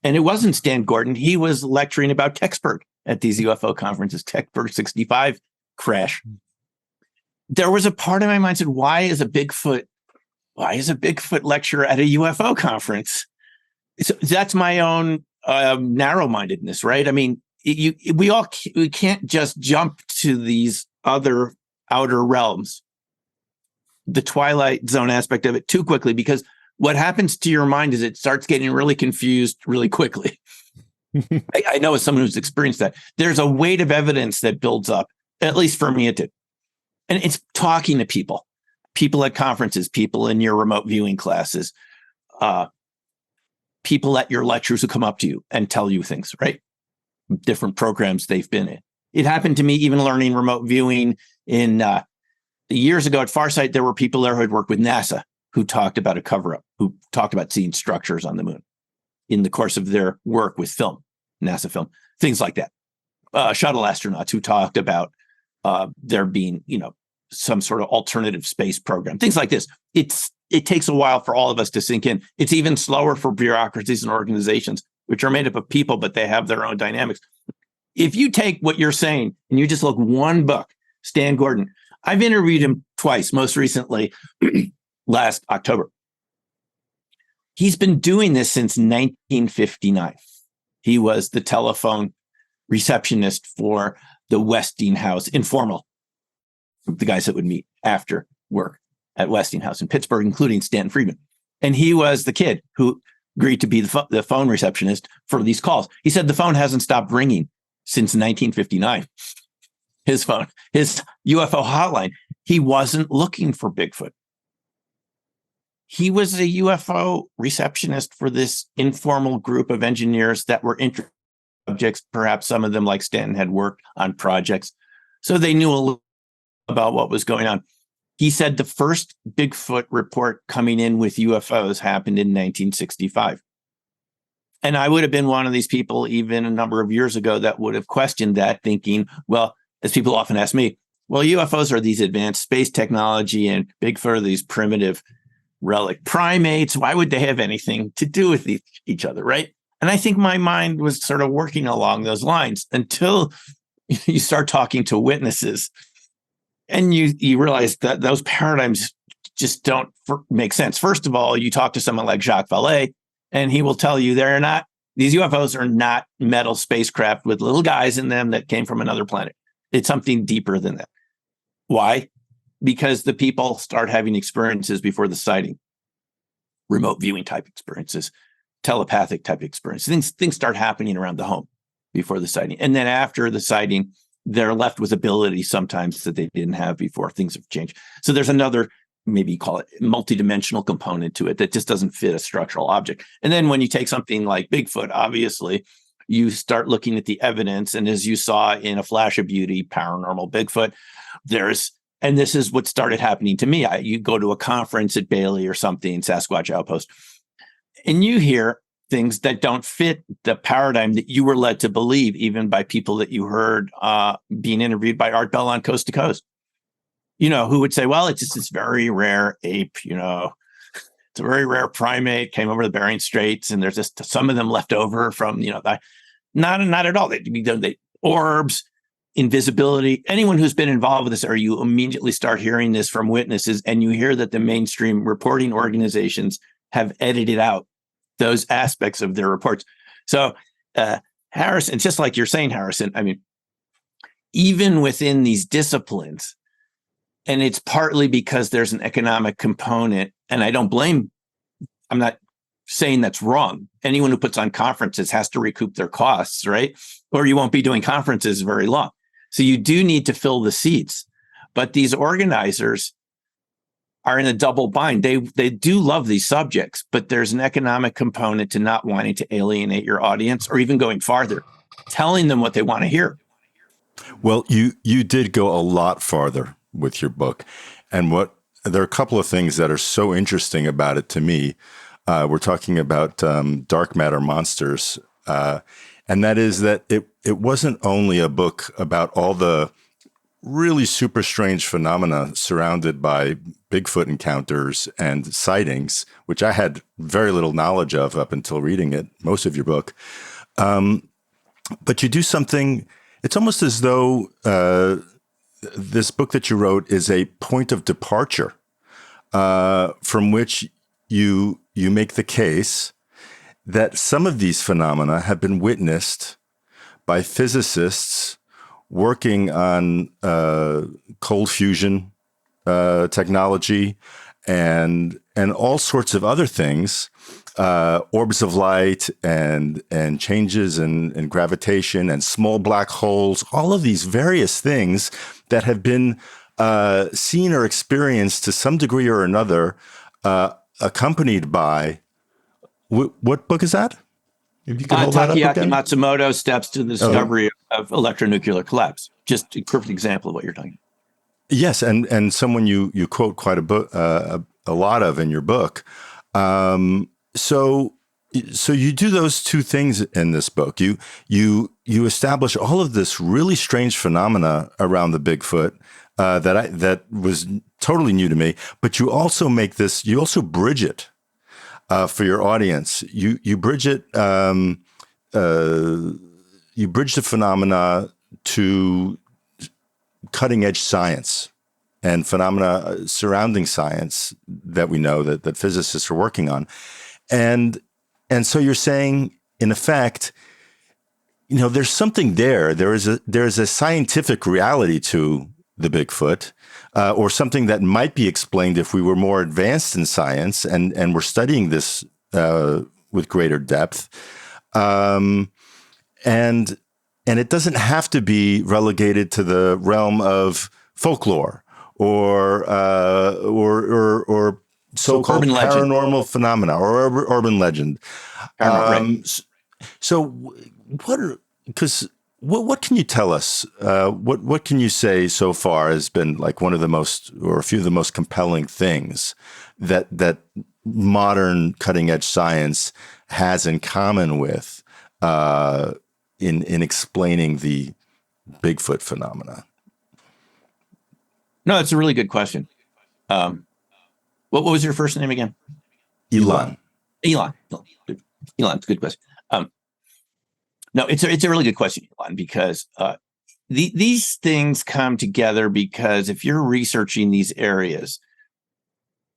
and it wasn't Stan Gordon, he was lecturing about Kecksburg at these UFO conferences, Kecksburg 65 crash. There was a part of my mind that said, why is a Bigfoot lecturer at a UFO conference? So that's my own narrow-mindedness, right? I mean, we can't just jump to these other outer realms, the Twilight Zone aspect of it, too quickly, because what happens to your mind is it starts getting really confused really quickly. I know as someone who's experienced that, there's a weight of evidence that builds up, at least for me it did. And it's talking to people at conferences, people in your remote viewing classes, people at your lectures who come up to you and tell you things, right? Different programs they've been in. It happened to me even learning remote viewing in years ago at Farsight. There were people there who had worked with NASA who talked about a cover-up, who talked about seeing structures on the moon in the course of their work with film, NASA film, things like that. Shuttle astronauts who talked about there being, some sort of alternative space program, things like this. It takes a while for all of us to sink in. It's even slower for bureaucracies and organizations, which are made up of people, but they have their own dynamics. If you take what you're saying and you just look one book, Stan Gordon, I've interviewed him twice, most recently last October. He's been doing this since 1959. He was the telephone receptionist for the Westinghouse informal, the guys that would meet after work at Westinghouse in Pittsburgh, including Stan Friedman. And he was the kid who agreed to be the phone receptionist for these calls. He said the phone hasn't stopped ringing since 1959. His phone, his UFO hotline. He wasn't looking for Bigfoot. He was a UFO receptionist for this informal group of engineers that were interested in subjects. Perhaps some of them, like Stanton, had worked on projects. So they knew a little about what was going on. He said the first Bigfoot report coming in with UFOs happened in 1965. And I would have been one of these people even a number of years ago that would have questioned that, thinking, well, as people often ask me, well, UFOs are these advanced space technology and Bigfoot are these primitive relic primates. Why would they have anything to do with each other, right? And I think my mind was sort of working along those lines until you start talking to witnesses and you realize that those paradigms just don't make sense. First of all, you talk to someone like Jacques Vallée, and he will tell you these UFOs are not metal spacecraft with little guys in them that came from another planet. It's something deeper than that. Why? Because the people start having experiences before the sighting, remote viewing type experiences, telepathic type experiences. Things start happening around the home before the sighting. And then after the sighting, they're left with abilities sometimes that they didn't have before. Things have changed. So there's another, maybe call it multidimensional component to it that just doesn't fit a structural object. And then when you take something like Bigfoot, obviously, you start looking at the evidence. And as you saw in A Flash of Beauty, Paranormal Bigfoot, and this is what started happening to me. You go to a conference at Bailey or something, Sasquatch Outpost, and you hear things that don't fit the paradigm that you were led to believe, even by people that you heard being interviewed by Art Bell on Coast to Coast, who would say, well, it's just this very rare ape, it's a very rare primate, came over the Bering Straits, and there's just some of them left over from, not at all. They orbs, invisibility. Anyone who's been involved with this, or you immediately start hearing this from witnesses, and you hear that the mainstream reporting organizations have edited out those aspects of their reports. So Harrison, just like you're saying, Harrison, I mean, even within these disciplines, and it's partly because there's an economic component, and I'm not saying that's wrong. Anyone who puts on conferences has to recoup their costs, right? Or you won't be doing conferences very long. So you do need to fill the seats. But these organizers are in a double bind. They do love these subjects, but there's an economic component to not wanting to alienate your audience, or even going farther, telling them what they want to hear. Well, you did go a lot farther with your book. And there are a couple of things that are so interesting about it to me. We're talking about dark matter monsters. And that is that it wasn't only a book about all the really super strange phenomena surrounded by Bigfoot encounters and sightings, which I had very little knowledge of up until reading most of your book. But you do something, it's almost as though this book that you wrote is a point of departure from which you make the case that some of these phenomena have been witnessed by physicists working on cold fusion technology and all sorts of other things, orbs of light and changes in gravitation and small black holes, all of these various things that have been seen or experienced to some degree or another, accompanied by what book is that? If you could hold that up Takeaki again? Matsumoto Steps to the Discovery of Electronuclear Collapse. Just a perfect example of what you're talking about. Yes, and someone you quote quite a lot of in your book. So you do those two things in this book. You establish all of this really strange phenomena around the Bigfoot that was totally new to me. But you also you also bridge it for your audience. You bridge it. You bridge the phenomena to cutting edge science and phenomena surrounding science that we know that physicists are working on. And so you're saying, in effect, there's something there. There is a scientific reality to the Bigfoot, or something that might be explained if we were more advanced in science and we're studying this with greater depth. And it doesn't have to be relegated to the realm of folklore or so-called paranormal phenomena or urban legend. So what can you tell us? What can you say so far has been like one of the most, or a few of the most compelling things that modern cutting edge science has in common with in explaining the Bigfoot phenomena? No, it's a really good question. What was your first name again? Elon. Elon. Elon, it's a good question. No, it's a really good question, Elon, because these things come together because if you're researching these areas,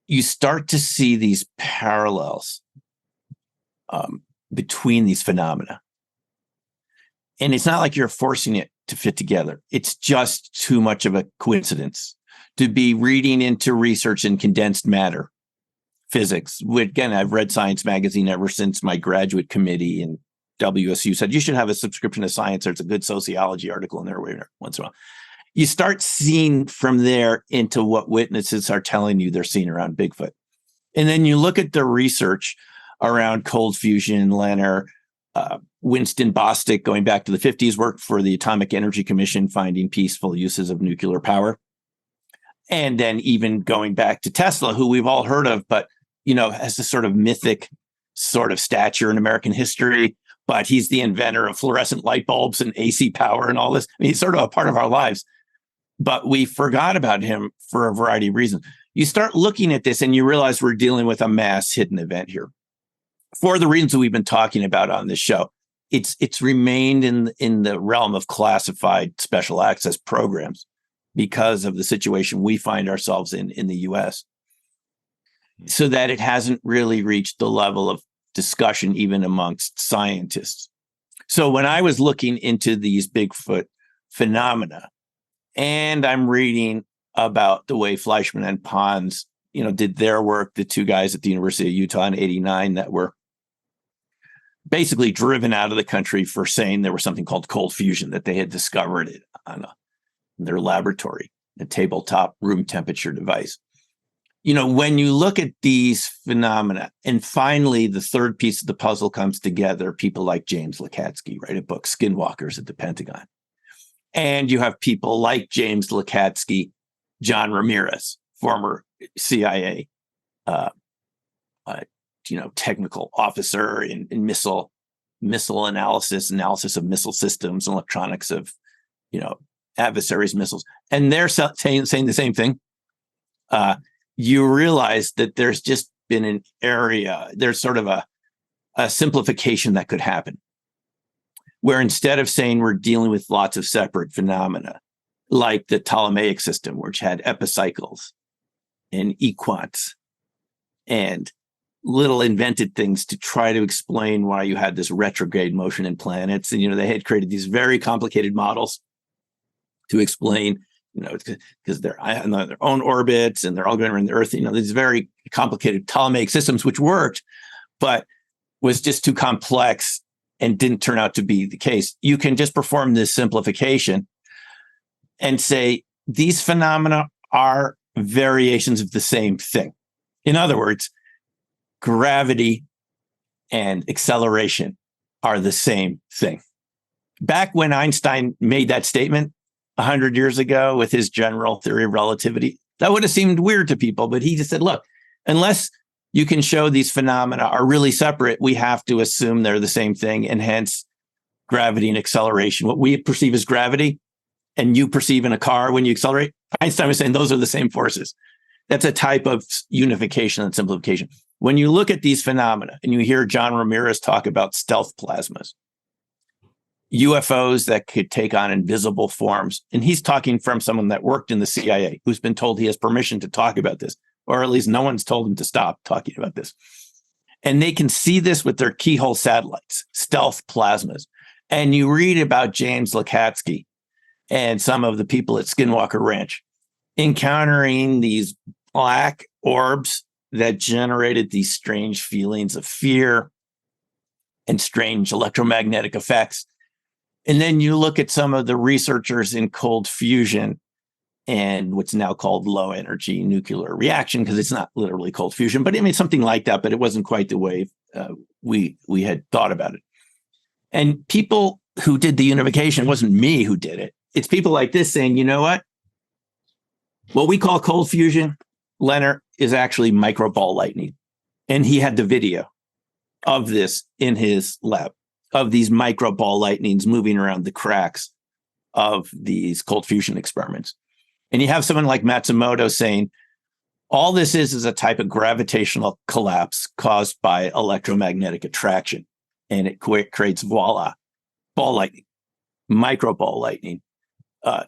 you start to see these parallels between these phenomena. And it's not like you're forcing it to fit together. It's just too much of a coincidence to be reading into research in condensed matter physics. Again, I've read Science Magazine ever since my graduate committee in WSU said, you should have a subscription to Science. There's a good sociology article in there once in a while. You start seeing from there into what witnesses are telling you they're seeing around Bigfoot. And then you look at the research around cold fusion, Leonard, Winston Bostick, going back to the 50s, worked for the Atomic Energy Commission, finding peaceful uses of nuclear power. And then even going back to Tesla, who we've all heard of, but, has this sort of mythic sort of stature in American history. But he's the inventor of fluorescent light bulbs and AC power and all this. I mean, he's sort of a part of our lives. But we forgot about him for a variety of reasons. You start looking at this and you realize we're dealing with a mass hidden event here. For the reasons that we've been talking about on this show, it's remained in the realm of classified special access programs because of the situation we find ourselves in the US. So that it hasn't really reached the level of discussion even amongst scientists. So when I was looking into these Bigfoot phenomena, and I'm reading about the way Fleischman and Pons, did their work, the two guys at the University of Utah in '89 that were basically driven out of the country for saying there was something called cold fusion, that they had discovered it on their laboratory, a tabletop room temperature device. When you look at these phenomena, and finally the third piece of the puzzle comes together, people like James Lakatsky write a book, Skinwalkers at the Pentagon. And you have people like James Lakatsky, John Ramirez, former CIA, technical officer in missile analysis of missile systems, electronics of, adversaries' missiles. And they're saying the same thing. You realize that there's just been an area, there's sort of a simplification that could happen, where instead of saying we're dealing with lots of separate phenomena, like the Ptolemaic system, which had epicycles and equants and little invented things to try to explain why you had this retrograde motion in planets. And, they had created these very complicated models to explain, because they're on their own orbits and they're all going around the Earth, these very complicated Ptolemaic systems, which worked, but was just too complex and didn't turn out to be the case. You can just perform this simplification and say these phenomena are variations of the same thing. In other words, gravity and acceleration are the same thing. Back when Einstein made that statement 100 years ago with his general theory of relativity, that would have seemed weird to people, but he just said, look, unless you can show these phenomena are really separate, we have to assume they're the same thing, and hence gravity and acceleration. What we perceive as gravity and you perceive in a car when you accelerate, Einstein was saying those are the same forces. That's a type of unification and simplification. When you look at these phenomena and you hear John Ramirez talk about stealth plasmas, UFOs that could take on invisible forms, and he's talking from someone that worked in the CIA, who's been told he has permission to talk about this, or at least no one's told him to stop talking about this. And they can see this with their keyhole satellites, stealth plasmas. And you read about James Lakatsky and some of the people at Skinwalker Ranch encountering these black orbs that generated these strange feelings of fear and strange electromagnetic effects. And then you look at some of the researchers in cold fusion and what's now called low energy nuclear reaction, because it's not literally cold fusion, but I mean, something like that, but it wasn't quite the way we had thought about it. And people who did the unification, it wasn't me who did it. It's people like this saying, you know what we call cold fusion, Leonard, is actually microball lightning. And he had the video of this in his lab, of these microball lightnings moving around the cracks of these cold fusion experiments. And you have someone like Matsumoto saying, all this is a type of gravitational collapse caused by electromagnetic attraction. And it creates, voila, ball lightning, micro ball lightning,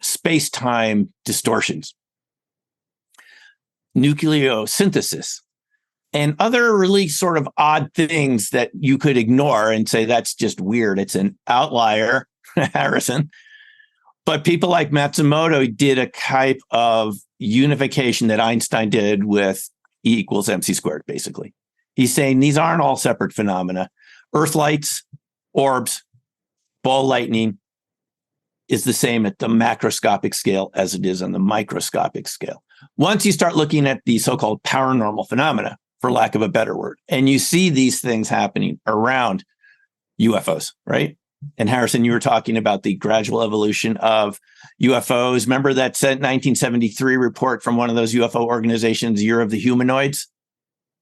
space-time distortions, nucleosynthesis, and other really sort of odd things that you could ignore and say, that's just weird. It's an outlier, Harrison. But people like Matsumoto did a type of unification that Einstein did with E equals mc squared, basically. He's saying these aren't all separate phenomena. Earth lights, orbs, ball lightning is the same at the macroscopic scale as it is on the microscopic scale. Once you start looking at the so-called paranormal phenomena, for lack of a better word, and you see these things happening around UFOs, right? And Harrison, you were talking about the gradual evolution of UFOs. Remember that 1973 report from one of those UFO organizations, Year of the Humanoids?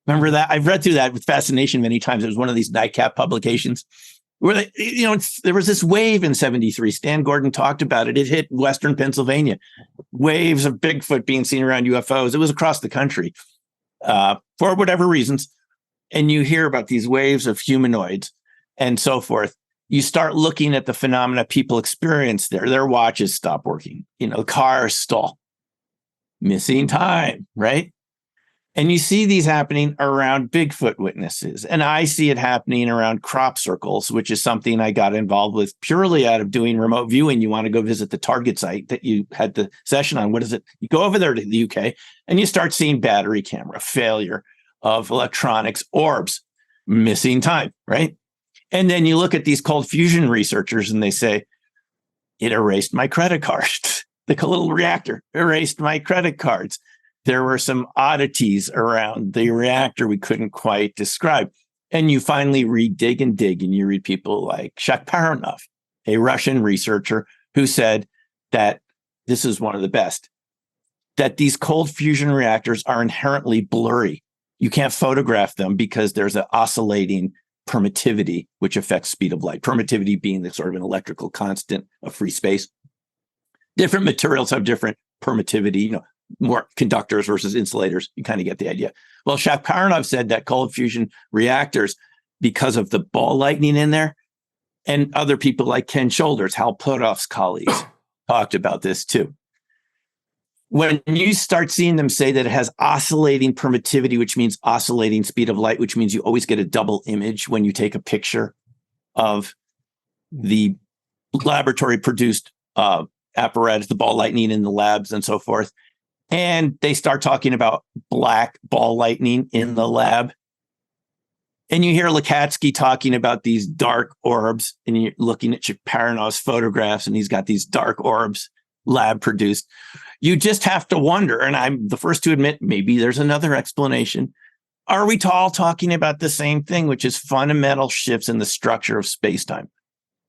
Remember that? I've read through that with fascination many times. It was one of these nightcap publications where there was this wave in 73. Stan Gordon talked about it. It hit Western Pennsylvania. Waves of Bigfoot being seen around UFOs. It was across the country for whatever reasons. And you hear about these waves of humanoids and so forth. You start looking at the phenomena people experience there. Their watches stop working. Cars stall. Missing time, right? And you see these happening around Bigfoot witnesses. And I see it happening around crop circles, which is something I got involved with purely out of doing remote viewing. You want to go visit the target site that you had the session on. What is it? You go over there to the UK and you start seeing battery camera failure of electronics, orbs, missing time, right? And then you look at these cold fusion researchers and they say, it erased my credit card. The little reactor erased my credit cards. There were some oddities around the reactor we couldn't quite describe. And you finally dig and you read people like Shakparanov, a Russian researcher who said that this is one of the best, that these cold fusion reactors are inherently blurry. You can't photograph them because there's an oscillating permittivity, which affects speed of light. Permittivity being the sort of an electrical constant of free space. Different materials have different permittivity, more conductors versus insulators. You kind of get the idea. Well, Shakparanov said that cold fusion reactors, because of the ball lightning in there, and other people like Ken Shoulders, Hal Puthoff's colleagues, talked about this too. When you start seeing them say that it has oscillating permittivity, which means oscillating speed of light, which means you always get a double image when you take a picture of the laboratory produced apparatus, the ball lightning in the labs and so forth. And they start talking about black ball lightning in the lab. And you hear Lakatsky talking about these dark orbs, and you're looking at Shakparanov's photographs, and he's got these dark orbs lab produced. You just have to wonder, and I'm the first to admit, maybe there's another explanation. Are we all talking about the same thing, which is fundamental shifts in the structure of space-time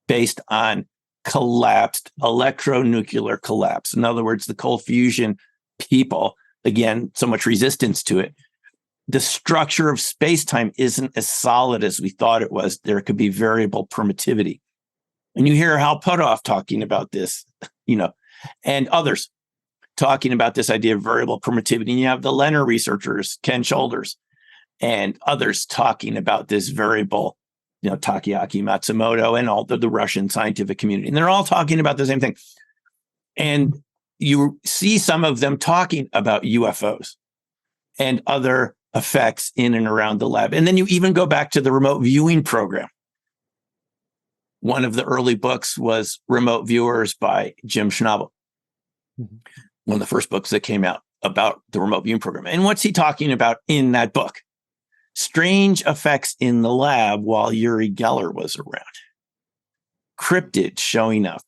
based on collapsed electronuclear collapse? In other words, the cold fusion people, again, so much resistance to it. The structure of space-time isn't as solid as we thought it was. There could be variable permittivity. And you hear Hal Puthoff talking about this, and others talking about this idea of variable permittivity. And you have the Leonard researchers, Ken Shoulders, and others talking about this variable, Takeaki Matsumoto and all the Russian scientific community. And they're all talking about the same thing. And you see some of them talking about UFOs and other effects in and around the lab. And then you even go back to the remote viewing program. One of the early books was Remote Viewers by Jim Schnabel. Mm-hmm. One of the first books that came out about the remote viewing program. And what's he talking about in that book? Strange effects in the lab while Uri Geller was around. Cryptids showing up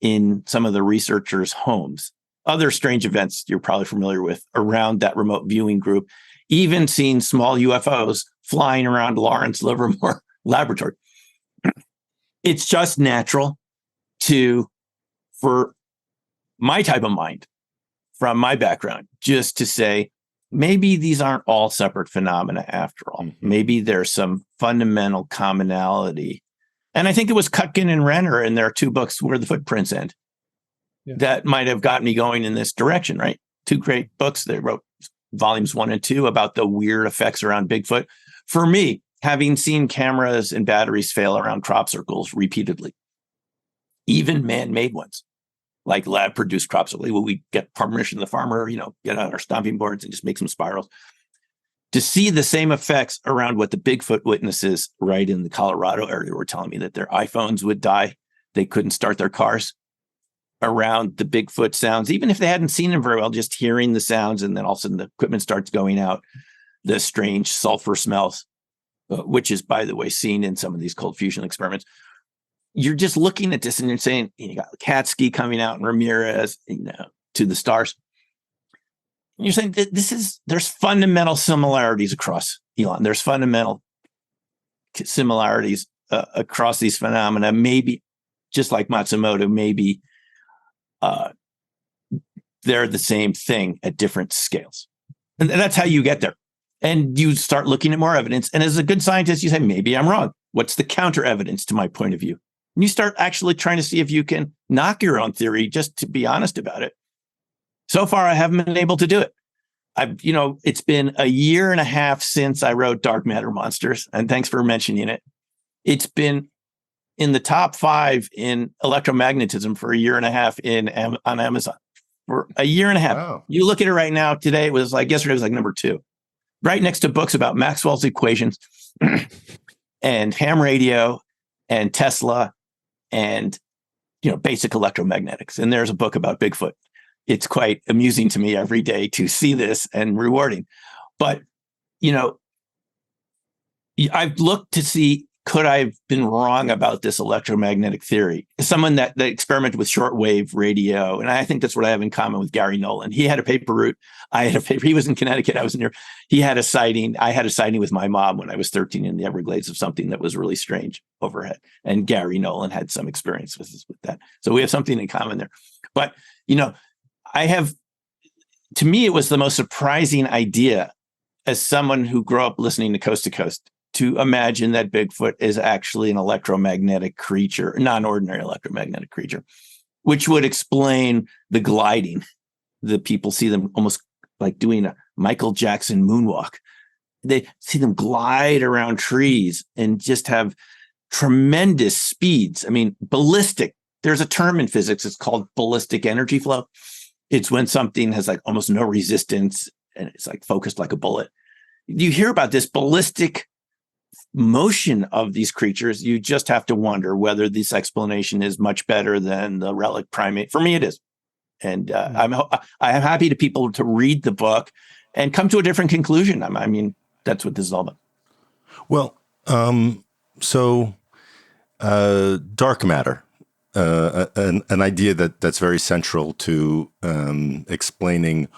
in some of the researchers' homes. Other strange events you're probably familiar with around that remote viewing group. Even seeing small UFOs flying around Lawrence Livermore Laboratory. It's just natural for my type of mind, from my background, just to say, maybe these aren't all separate phenomena after all. Mm-hmm. Maybe there's some fundamental commonality. And I think it was Kutkin and Renner in their two books, Where the Footprints End. that might have gotten me going in this direction, right? Two great books. They wrote volumes 1 and 2 about the weird effects around Bigfoot. For me, having seen cameras and batteries fail around crop circles repeatedly, even man-made ones, like lab-produced crop circles, where we get permission of the farmer, get out our stomping boards and just make some spirals. To see the same effects around what the Bigfoot witnesses right in the Colorado area were telling me, that their iPhones would die, they couldn't start their cars around the Bigfoot sounds, even if they hadn't seen them very well, just hearing the sounds, and then all of a sudden the equipment starts going out, the strange sulfur smells, which is, by the way, seen in some of these cold fusion experiments. You're just looking at this and you're saying, you got Katsky coming out and Ramirez, to the stars. And you're saying that there's fundamental similarities across Elon. There's fundamental similarities across these phenomena. Maybe just like Matsumoto, maybe they're the same thing at different scales. And that's how you get there. And you start looking at more evidence. And as a good scientist, you say, maybe I'm wrong. What's the counter evidence to my point of view? And you start actually trying to see if you can knock your own theory, just to be honest about it. So far, I haven't been able to do it. It's been 1.5 years since I wrote Dark Matter Monsters, and thanks for mentioning it. It's been in the top 5 in electromagnetism for 1.5 years on Amazon for 1.5 years. Wow. You look at it right now. Today it was yesterday was number 2, right next to books about Maxwell's equations and ham radio and Tesla and basic electromagnetics. And there's a book about Bigfoot. It's quite amusing to me every day to see this, and rewarding. But, I've looked to see, could I have been wrong about this electromagnetic theory? Someone that experimented with shortwave radio, and I think that's what I have in common with Gary Nolan. He had a paper route. I had a paper. He was in Connecticut. I was in New York. He had a sighting. I had a sighting with my mom when I was 13 in the Everglades of something that was really strange overhead. And Gary Nolan had some experience with that. So we have something in common there. But, to me, it was the most surprising idea as someone who grew up listening to Coast, to imagine that Bigfoot is actually an electromagnetic creature, non-ordinary electromagnetic creature, which would explain the gliding. The people see them almost like doing a Michael Jackson moonwalk. They see them glide around trees and just have tremendous speeds. I mean, ballistic. There's a term in physics. It's called ballistic energy flow. It's when something has almost no resistance and it's focused like a bullet. You hear about this ballistic motion of these creatures. You just have to wonder whether this explanation is much better than the relic primate. For me, it is. And I'm happy to people to read the book and come to a different conclusion. I mean, that's what this is all about. Well, dark matter. An idea that's very central to explaining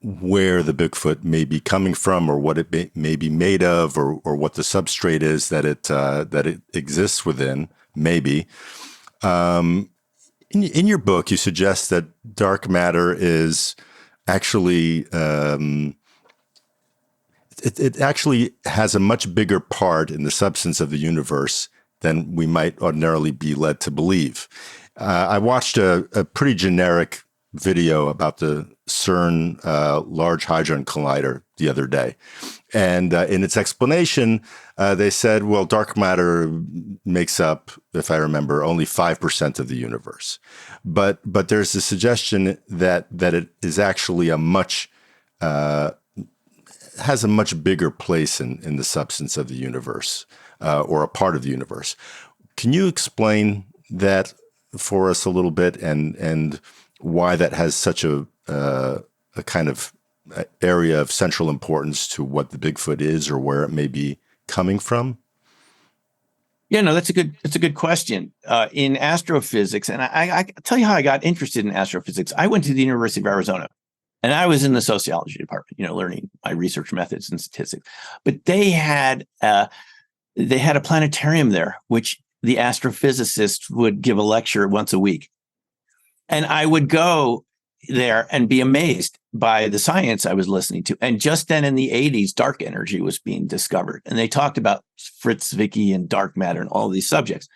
where the Bigfoot may be coming from, or what it may be made of, or what the substrate is that it exists within. Maybe in your book, you suggest that dark matter is actually it actually has a much bigger part in the substance of the universe than we might ordinarily be led to believe. I watched a pretty generic video about the CERN Large Hadron Collider the other day. And in its explanation, they said, well, dark matter makes up, if I remember, only 5% of the universe. But there's a suggestion that it is actually has a much bigger place in the substance of the universe. Or a part of the universe. Can you explain that for us a little bit, and why that has such a kind of area of central importance to what the Bigfoot is, or where it may be coming from? Yeah, no, that's a good question. In astrophysics, and I tell you how I got interested in astrophysics. I went to the University of Arizona, and I was in the sociology department, learning my research methods and statistics. But they had a planetarium there, which the astrophysicists would give a lecture once a week. And I would go there and be amazed by the science I was listening to. And just then in the 80s, dark energy was being discovered. And they talked about Fritz Zwicky and dark matter and all these subjects.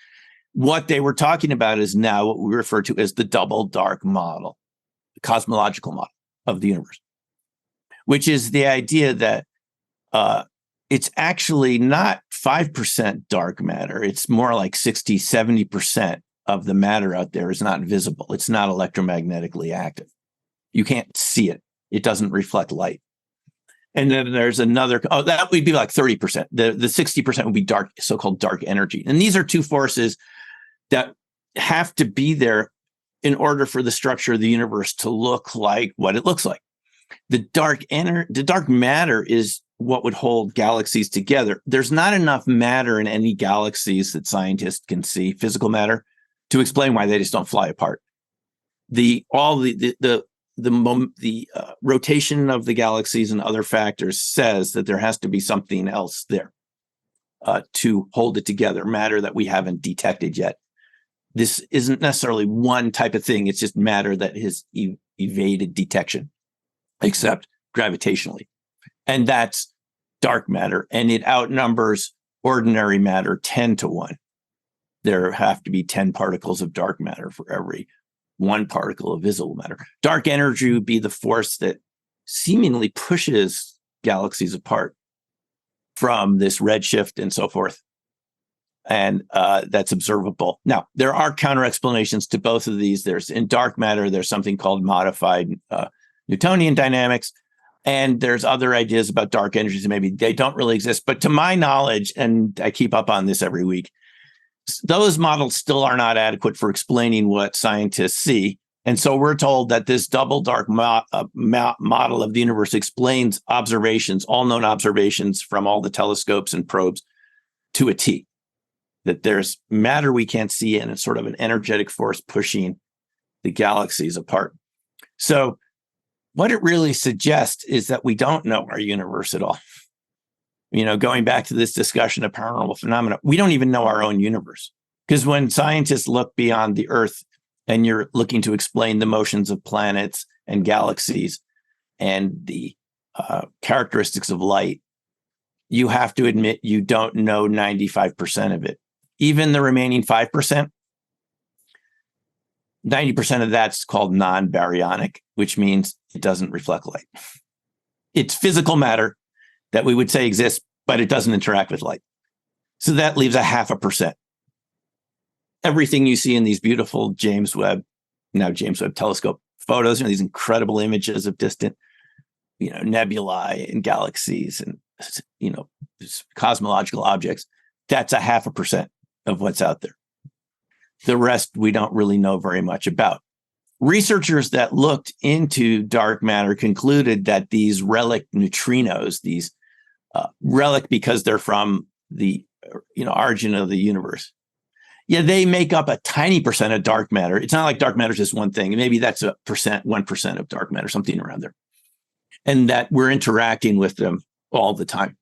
What they were talking about is now what we refer to as the double dark model, the cosmological model of the universe, which is the idea that it's actually not 5% dark matter. It's more like 60, 70% of the matter out there is not visible. It's not electromagnetically active. You can't see it. It doesn't reflect light. And then there's another, that would be like 30%. The 60% would be dark, so-called dark energy. And these are two forces that have to be there in order for the structure of the universe to look like what it looks like. The dark matter is what would hold galaxies together. There's not enough matter in any galaxies that scientists can see, physical matter, to explain why they just don't fly apart. The rotation of the galaxies and other factors says that there has to be something else there to hold it together, matter that we haven't detected yet. This isn't necessarily one type of thing. It's just matter that has evaded detection, except gravitationally. And that's dark matter. And it outnumbers ordinary matter 10 to 1. There have to be 10 particles of dark matter for every 1 particle of visible matter. Dark energy would be the force that seemingly pushes galaxies apart from this redshift and so forth. And that's observable. Now, there are counter explanations to both of these. There's in dark matter, there's something called modified Newtonian dynamics. And there's other ideas about dark energies that maybe they don't really exist. But to my knowledge, and I keep up on this every week, those models still are not adequate for explaining what scientists see. And so we're told that this double dark model of the universe explains observations, all known observations from all the telescopes and probes to a T. That there's matter we can't see and it's sort of an energetic force pushing the galaxies apart. So what it really suggests is that we don't know our universe at all. You know, going back to this discussion of paranormal phenomena, we don't even know our own universe. Because when scientists look beyond the Earth and you're looking to explain the motions of planets and galaxies and the characteristics of light, you have to admit you don't know 95% of it. Even the remaining 5%, 90% of that's called non-baryonic, which means it doesn't reflect light. It's physical matter that we would say exists, but it doesn't interact with light. So that leaves 0.5%. Everything you see in these beautiful James Webb telescope photos, these incredible images of distant, nebulae and galaxies and, cosmological objects, that's 0.5% of what's out there. The rest we don't really know very much about. Researchers that looked into dark matter concluded that these relic neutrinos, these relic because they're from the origin of the universe, they make up a tiny percent of dark matter. It's not like dark matter is just one thing. Maybe that's 1% of dark matter, something around there. And that we're interacting with them all the time.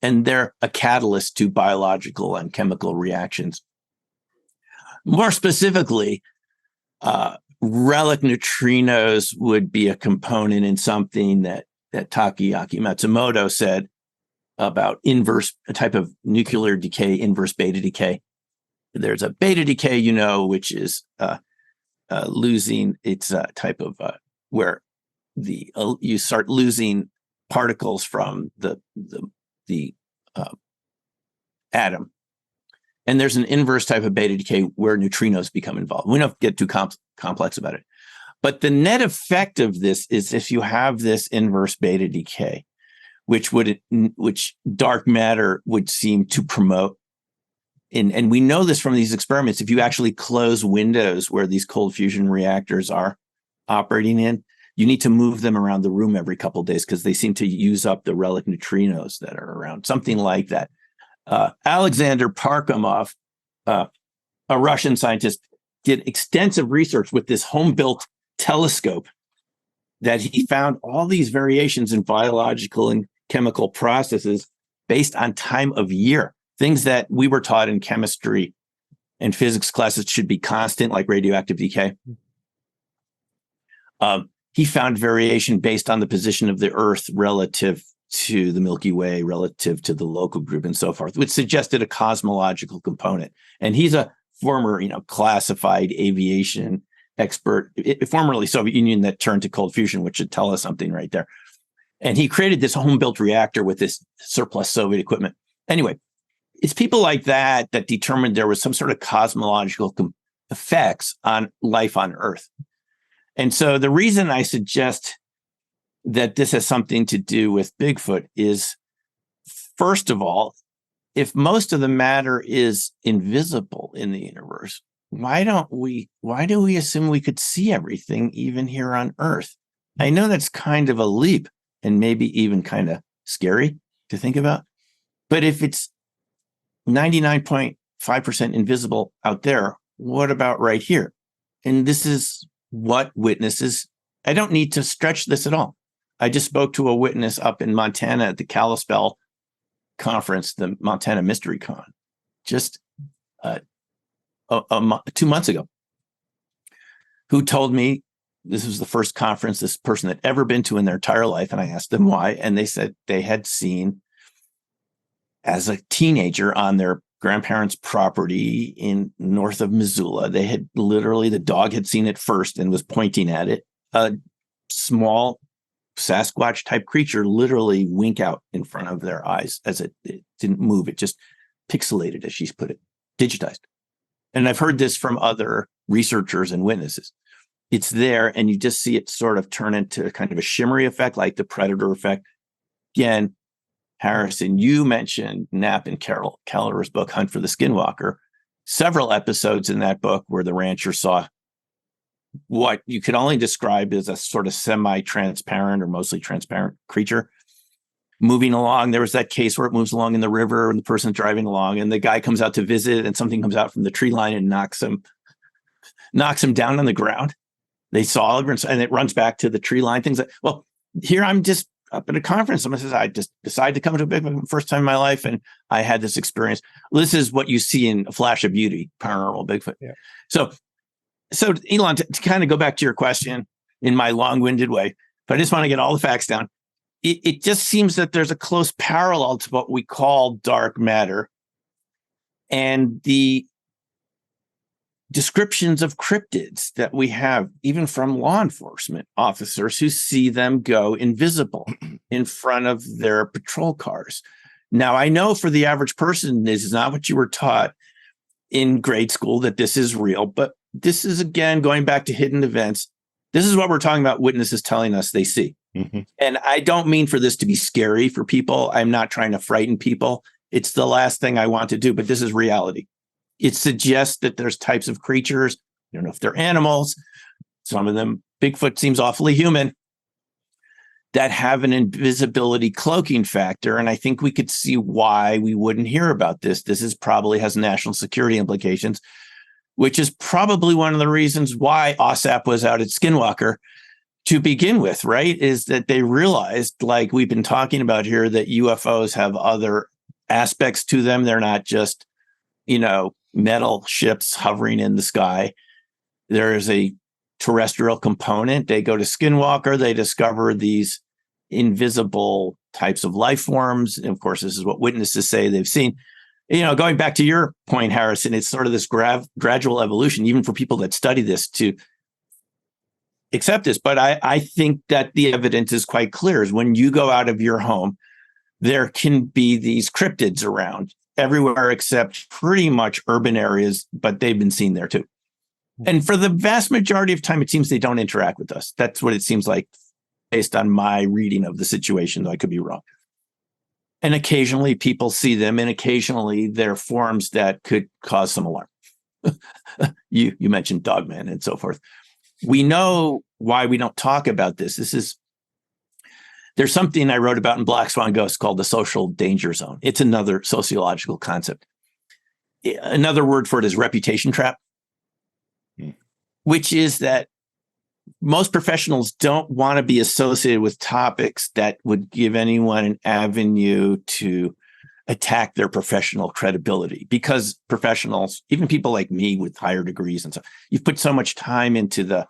And they're a catalyst to biological and chemical reactions. More specifically, relic neutrinos would be a component in something that Takeaki Matsumoto said about a type of nuclear decay, inverse beta decay. There's a beta decay, which is losing its type of where you start losing particles from the atom. And there's an inverse type of beta decay where neutrinos become involved. We don't get too complex about it. But the net effect of this is if you have this inverse beta decay, which dark matter would seem to promote. And we know this from these experiments. If you actually close windows where these cold fusion reactors are operating in, you need to move them around the room every couple of days because they seem to use up the relic neutrinos that are around, something like that. Alexander Parkhomov, a Russian scientist, did extensive research with this home-built telescope that he found all these variations in biological and chemical processes based on time of year, things that we were taught in chemistry and physics classes should be constant, like radioactive decay. He found variation based on the position of the Earth relative to the Milky Way, relative to the local group and so forth, which suggested a cosmological component. And he's a former, classified aviation expert, formerly Soviet Union that turned to cold fusion, which should tell us something right there. And he created this home-built reactor with this surplus Soviet equipment. Anyway, it's people like that determined there was some sort of cosmological effects on life on Earth. And so the reason I suggest that this has something to do with Bigfoot is, first of all, if most of the matter is invisible in the universe, why do we assume we could see everything even here on Earth? I know that's kind of a leap and maybe even kind of scary to think about. But if it's 99.5% invisible out there, what about right here? And this is what witnesses, I don't need to stretch this at all. I just spoke to a witness up in Montana at the Kalispell conference, the Montana Mystery Con, just 2 months ago, who told me this was the first conference this person had ever been to in their entire life. And I asked them why. And they said they had seen, as a teenager on their grandparents' property in north of Missoula, they had literally, the dog had seen it first and was pointing at it, a small Sasquatch type creature literally wink out in front of their eyes as it didn't move. It just pixelated, as she's put it, digitized. And I've heard this from other researchers and witnesses. It's there, and you just see it sort of turn into kind of a shimmery effect, like the predator effect. Again, Harrison, you mentioned Knapp and Carol Keller's book, Hunt for the Skinwalker. Several episodes in that book where the rancher saw what you could only describe as a sort of semi-transparent or mostly transparent creature moving along. There was that case where it moves along in the river and the person's driving along and the guy comes out to visit and something comes out from the tree line and knocks him down on the ground. They saw it and it runs back to the tree line. Things like, well, here I'm just up at a conference. Someone says, I just decided to come to a Bigfoot first time in my life. And I had this experience. This is what you see in A Flash of Beauty, Paranormal Bigfoot. Yeah. So Elon, to kind of go back to your question in my long-winded way, but I just want to get all the facts down. It just seems that there's a close parallel to what we call dark matter and the descriptions of cryptids that we have, even from law enforcement officers who see them go invisible in front of their patrol cars. Now, I know for the average person, this is not what you were taught in grade school, that this is real, but this is, again, going back to hidden events. This is what we're talking about, witnesses telling us they see. Mm-hmm. And I don't mean for this to be scary for people. I'm not trying to frighten people. It's the last thing I want to do, but this is reality. It suggests that there's types of creatures. I don't know if they're animals. Some of them, Bigfoot seems awfully human, that have an invisibility cloaking factor. And I think we could see why we wouldn't hear about this. This is probably has national security implications, which is probably one of the reasons why OSAP was out at Skinwalker to begin with, right? Is that they realized, like we've been talking about here, that UFOs have other aspects to them. They're not just, metal ships hovering in the sky. There is a terrestrial component. They go to Skinwalker, they discover these invisible types of life forms. And of course, this is what witnesses say they've seen. Going back to your point, Harrison, it's sort of this gradual evolution, even for people that study this, to accept this. But I think that the evidence is quite clear. Is when you go out of your home, there can be these cryptids around everywhere except pretty much urban areas, but they've been seen there too. And for the vast majority of time, it seems they don't interact with us. That's what it seems like based on my reading of the situation, though I could be wrong. And occasionally people see them, and occasionally they're forms that could cause some alarm. You mentioned Dogman and so forth. We know why we don't talk about this. There's something I wrote about in Black Swan Ghosts called the social danger zone. It's another sociological concept. Another word for it is reputation trap, which is that most professionals don't want to be associated with topics that would give anyone an avenue to attack their professional credibility, because professionals, even people like me with higher degrees and so, you've put so much time into the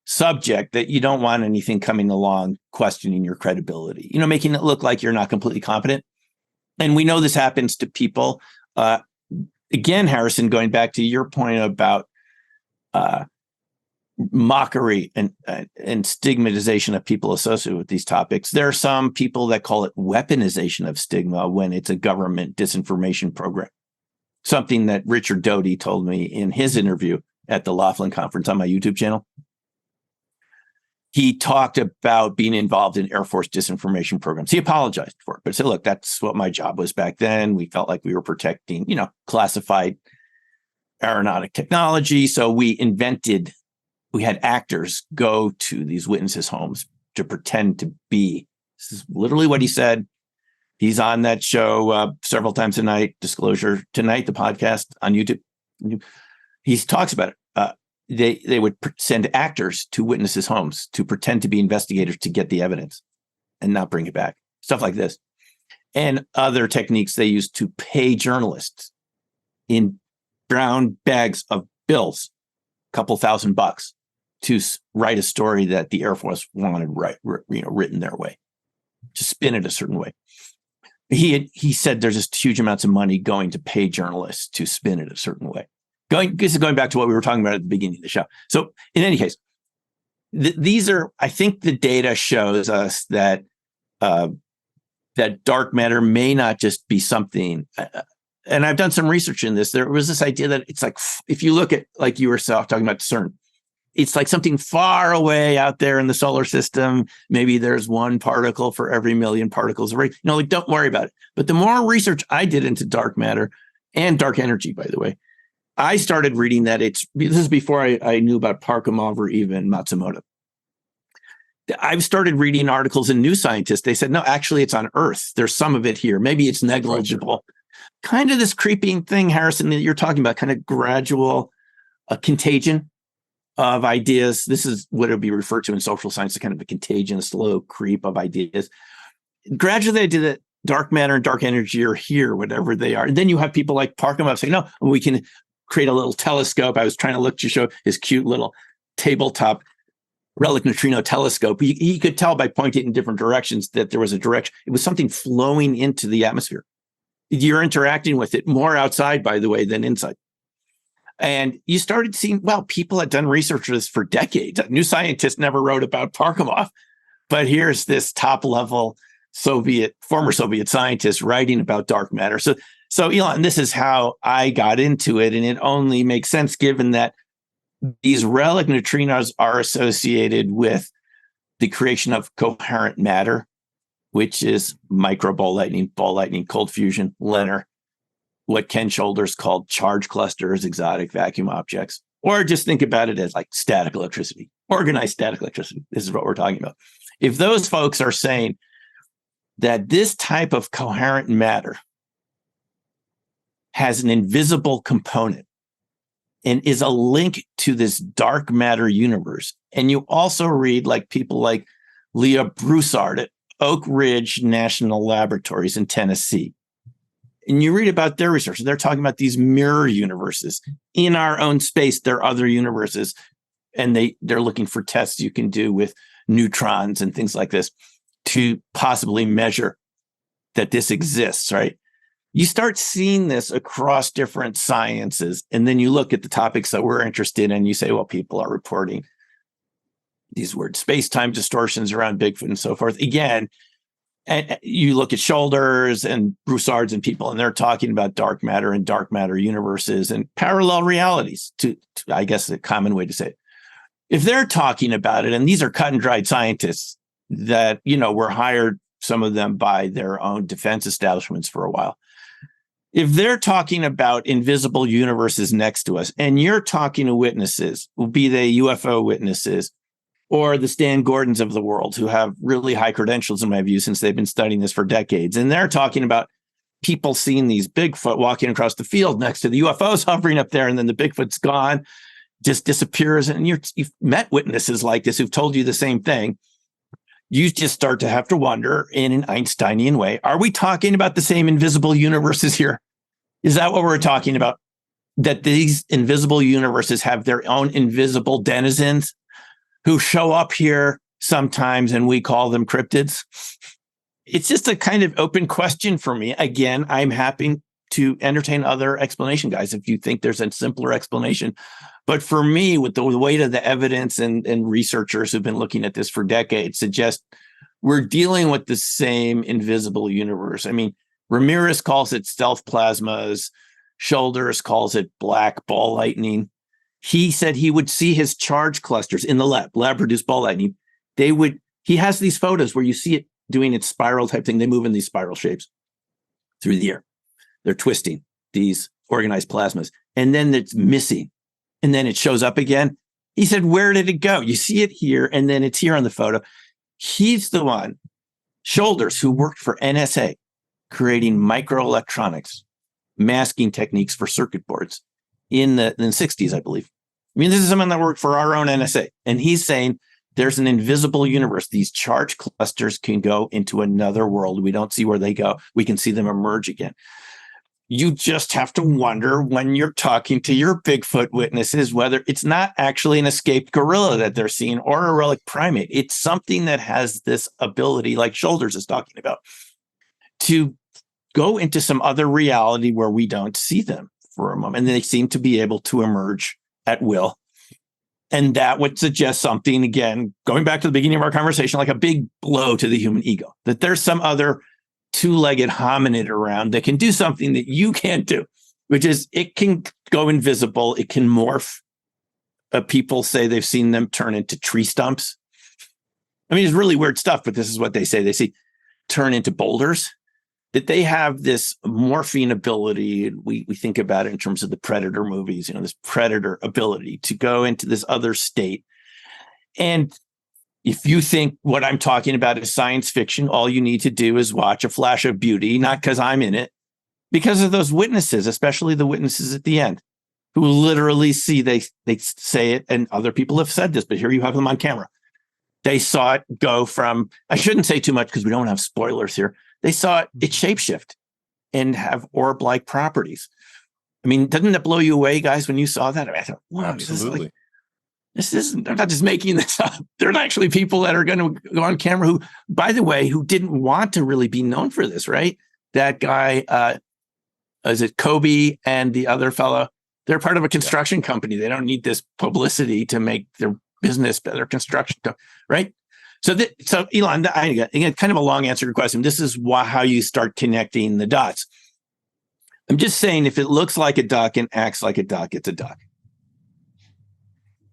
subject that you don't want anything coming along questioning your credibility, making it look like you're not completely competent. And we know this happens to people. again, Harrison, going back to your point about mockery and stigmatization of people associated with these topics, there are some people that call it weaponization of stigma when it's a government disinformation program. Something that Richard Doty told me in his interview at the Laughlin conference on my YouTube channel. He talked about being involved in Air Force disinformation programs. He apologized for it, but said, look, that's what my job was back then. We felt like we were protecting, classified aeronautic technology. So we had actors go to these witnesses' homes to pretend to be. This is literally what he said. He's on that show several times a night, Disclosure Tonight, the podcast on YouTube. He talks about it. They would send actors to witnesses' homes to pretend to be investigators to get the evidence and not bring it back. Stuff like this. And other techniques they used to pay journalists in brown bags of bills, a couple $1,000 to write a story that the Air Force wanted written their way, to spin it a certain way. He said there's just huge amounts of money going to pay journalists to spin it a certain way. This is going back to what we were talking about at the beginning of the show. So in any case, I think the data shows us that that dark matter may not just be something, and I've done some research in this. There was this idea that it's like, if you look at, like you were talking about CERN, it's like something far away out there in the solar system. Maybe there's one particle for every million particles. Don't worry about it. But the more research I did into dark matter and dark energy, by the way, I started reading that this is before I knew about Parkhomov or even Matsumoto. I've started reading articles in New Scientist. They said, no, actually it's on Earth. There's some of it here. Maybe it's negligible. Kind of this creeping thing, Harrison, that you're talking about, kind of gradual contagion of ideas. This is what it would be referred to in social science, as kind of a contagion, a slow creep of ideas. Gradually, I did that. Dark matter and dark energy are here, whatever they are. And then you have people like Parkhomov saying, no, we can create a little telescope. I was trying to look to show his cute little tabletop relic neutrino telescope. He could tell by pointing in different directions that there was a direction. It was something flowing into the atmosphere. You're interacting with it more outside, by the way, than inside. And you started seeing, people had done research for this for decades. New Scientist never wrote about Parkhomov, but here's this top level former Soviet scientist writing about dark matter. So Elon, this is how I got into it. And it only makes sense given that these relic neutrinos are associated with the creation of coherent matter, which is micro ball lightning, cold fusion, LENR, what Ken Shoulders called charge clusters, exotic vacuum objects, or just think about it as like static electricity, organized static electricity. This is what we're talking about. If those folks are saying that this type of coherent matter has an invisible component and is a link to this dark matter universe, and you also read like people like Leah Broussard at Oak Ridge National Laboratories in Tennessee, and you read about their research, they're talking about these mirror universes. In our own space, there are other universes, and they're looking for tests you can do with neutrons and things like this to possibly measure that this exists, right? You start seeing this across different sciences, and then you look at the topics that we're interested in, and you say, well, people are reporting these weird space-time distortions around Bigfoot and so forth. Again, and you look at Shoulders and Broussards and people, and they're talking about dark matter and dark matter universes and parallel realities, to I guess a common way to say it. If they're talking about it, and these are cut and dried scientists that, were hired, some of them by their own defense establishments for a while. If they're talking about invisible universes next to us, and you're talking to witnesses, be they UFO witnesses or the Stan Gordons of the world, who have really high credentials, in my view, since they've been studying this for decades, and they're talking about people seeing these Bigfoot walking across the field next to the UFOs hovering up there, and then the Bigfoot's gone, just disappears, and you've met witnesses like this who've told you the same thing. You just start to have to wonder, in an Einsteinian way, are we talking about the same invisible universes here? Is that what we're talking about? That these invisible universes have their own invisible denizens who show up here sometimes, and we call them cryptids? It's just a kind of open question for me. Again, I'm happy to entertain other explanation, guys, if you think there's a simpler explanation. But for me, with the weight of the evidence and researchers who've been looking at this for decades suggest we're dealing with the same invisible universe. I mean, Ramirez calls it stealth plasmas. Shoulders calls it black ball lightning. He said he would see his charge clusters in the lab-produced ball lightning. He has these photos where you see it doing its spiral type thing. They move in these spiral shapes through the air. They're twisting these organized plasmas. And then it's missing. And then it shows up again. He said, where did it go? You see it here, and then it's here on the photo. He's the one, Shoulders, who worked for NSA, creating microelectronics, masking techniques for circuit boards in the 60s, I believe. I mean, this is someone that worked for our own NSA. And he's saying there's an invisible universe. These charge clusters can go into another world. We don't see where they go. We can see them emerge again. You just have to wonder when you're talking to your Bigfoot witnesses whether it's not actually an escaped gorilla that they're seeing or a relic primate. It's something that has this ability, like Shoulders is talking about, to go into some other reality where we don't see them for a moment. And they seem to be able to emerge at will. And that would suggest something, again, going back to the beginning of our conversation, like a big blow to the human ego, that there's some other two-legged hominid around that can do something that you can't do, which is it can go invisible. It can morph. People say they've seen them turn into tree stumps. I mean, it's really weird stuff, but this is what they say. They see turn into boulders, that they have this morphing ability. We think about it in terms of the Predator movies, this Predator ability to go into this other state. And if you think what I'm talking about is science fiction, all you need to do is watch A Flash of Beauty, not because I'm in it, because of those witnesses, especially the witnesses at the end, who literally see, they say it, and other people have said this, but here you have them on camera. They saw it go from, I shouldn't say too much because we don't have spoilers here. They saw it shapeshift and have orb-like properties. I mean, doesn't it blow you away, guys, when you saw that? I thought, wow, absolutely. This isn't, I'm not just making this up. There are actually people that are going to go on camera who, by the way, who didn't want to really be known for this, right? That guy, is it Kobe and the other fellow? They're part of a construction company. They don't need this publicity to make their business better, construction, right? So Elon, again, kind of a long answer to your question. This is how you start connecting the dots. I'm just saying, if it looks like a duck and acts like a duck, it's a duck.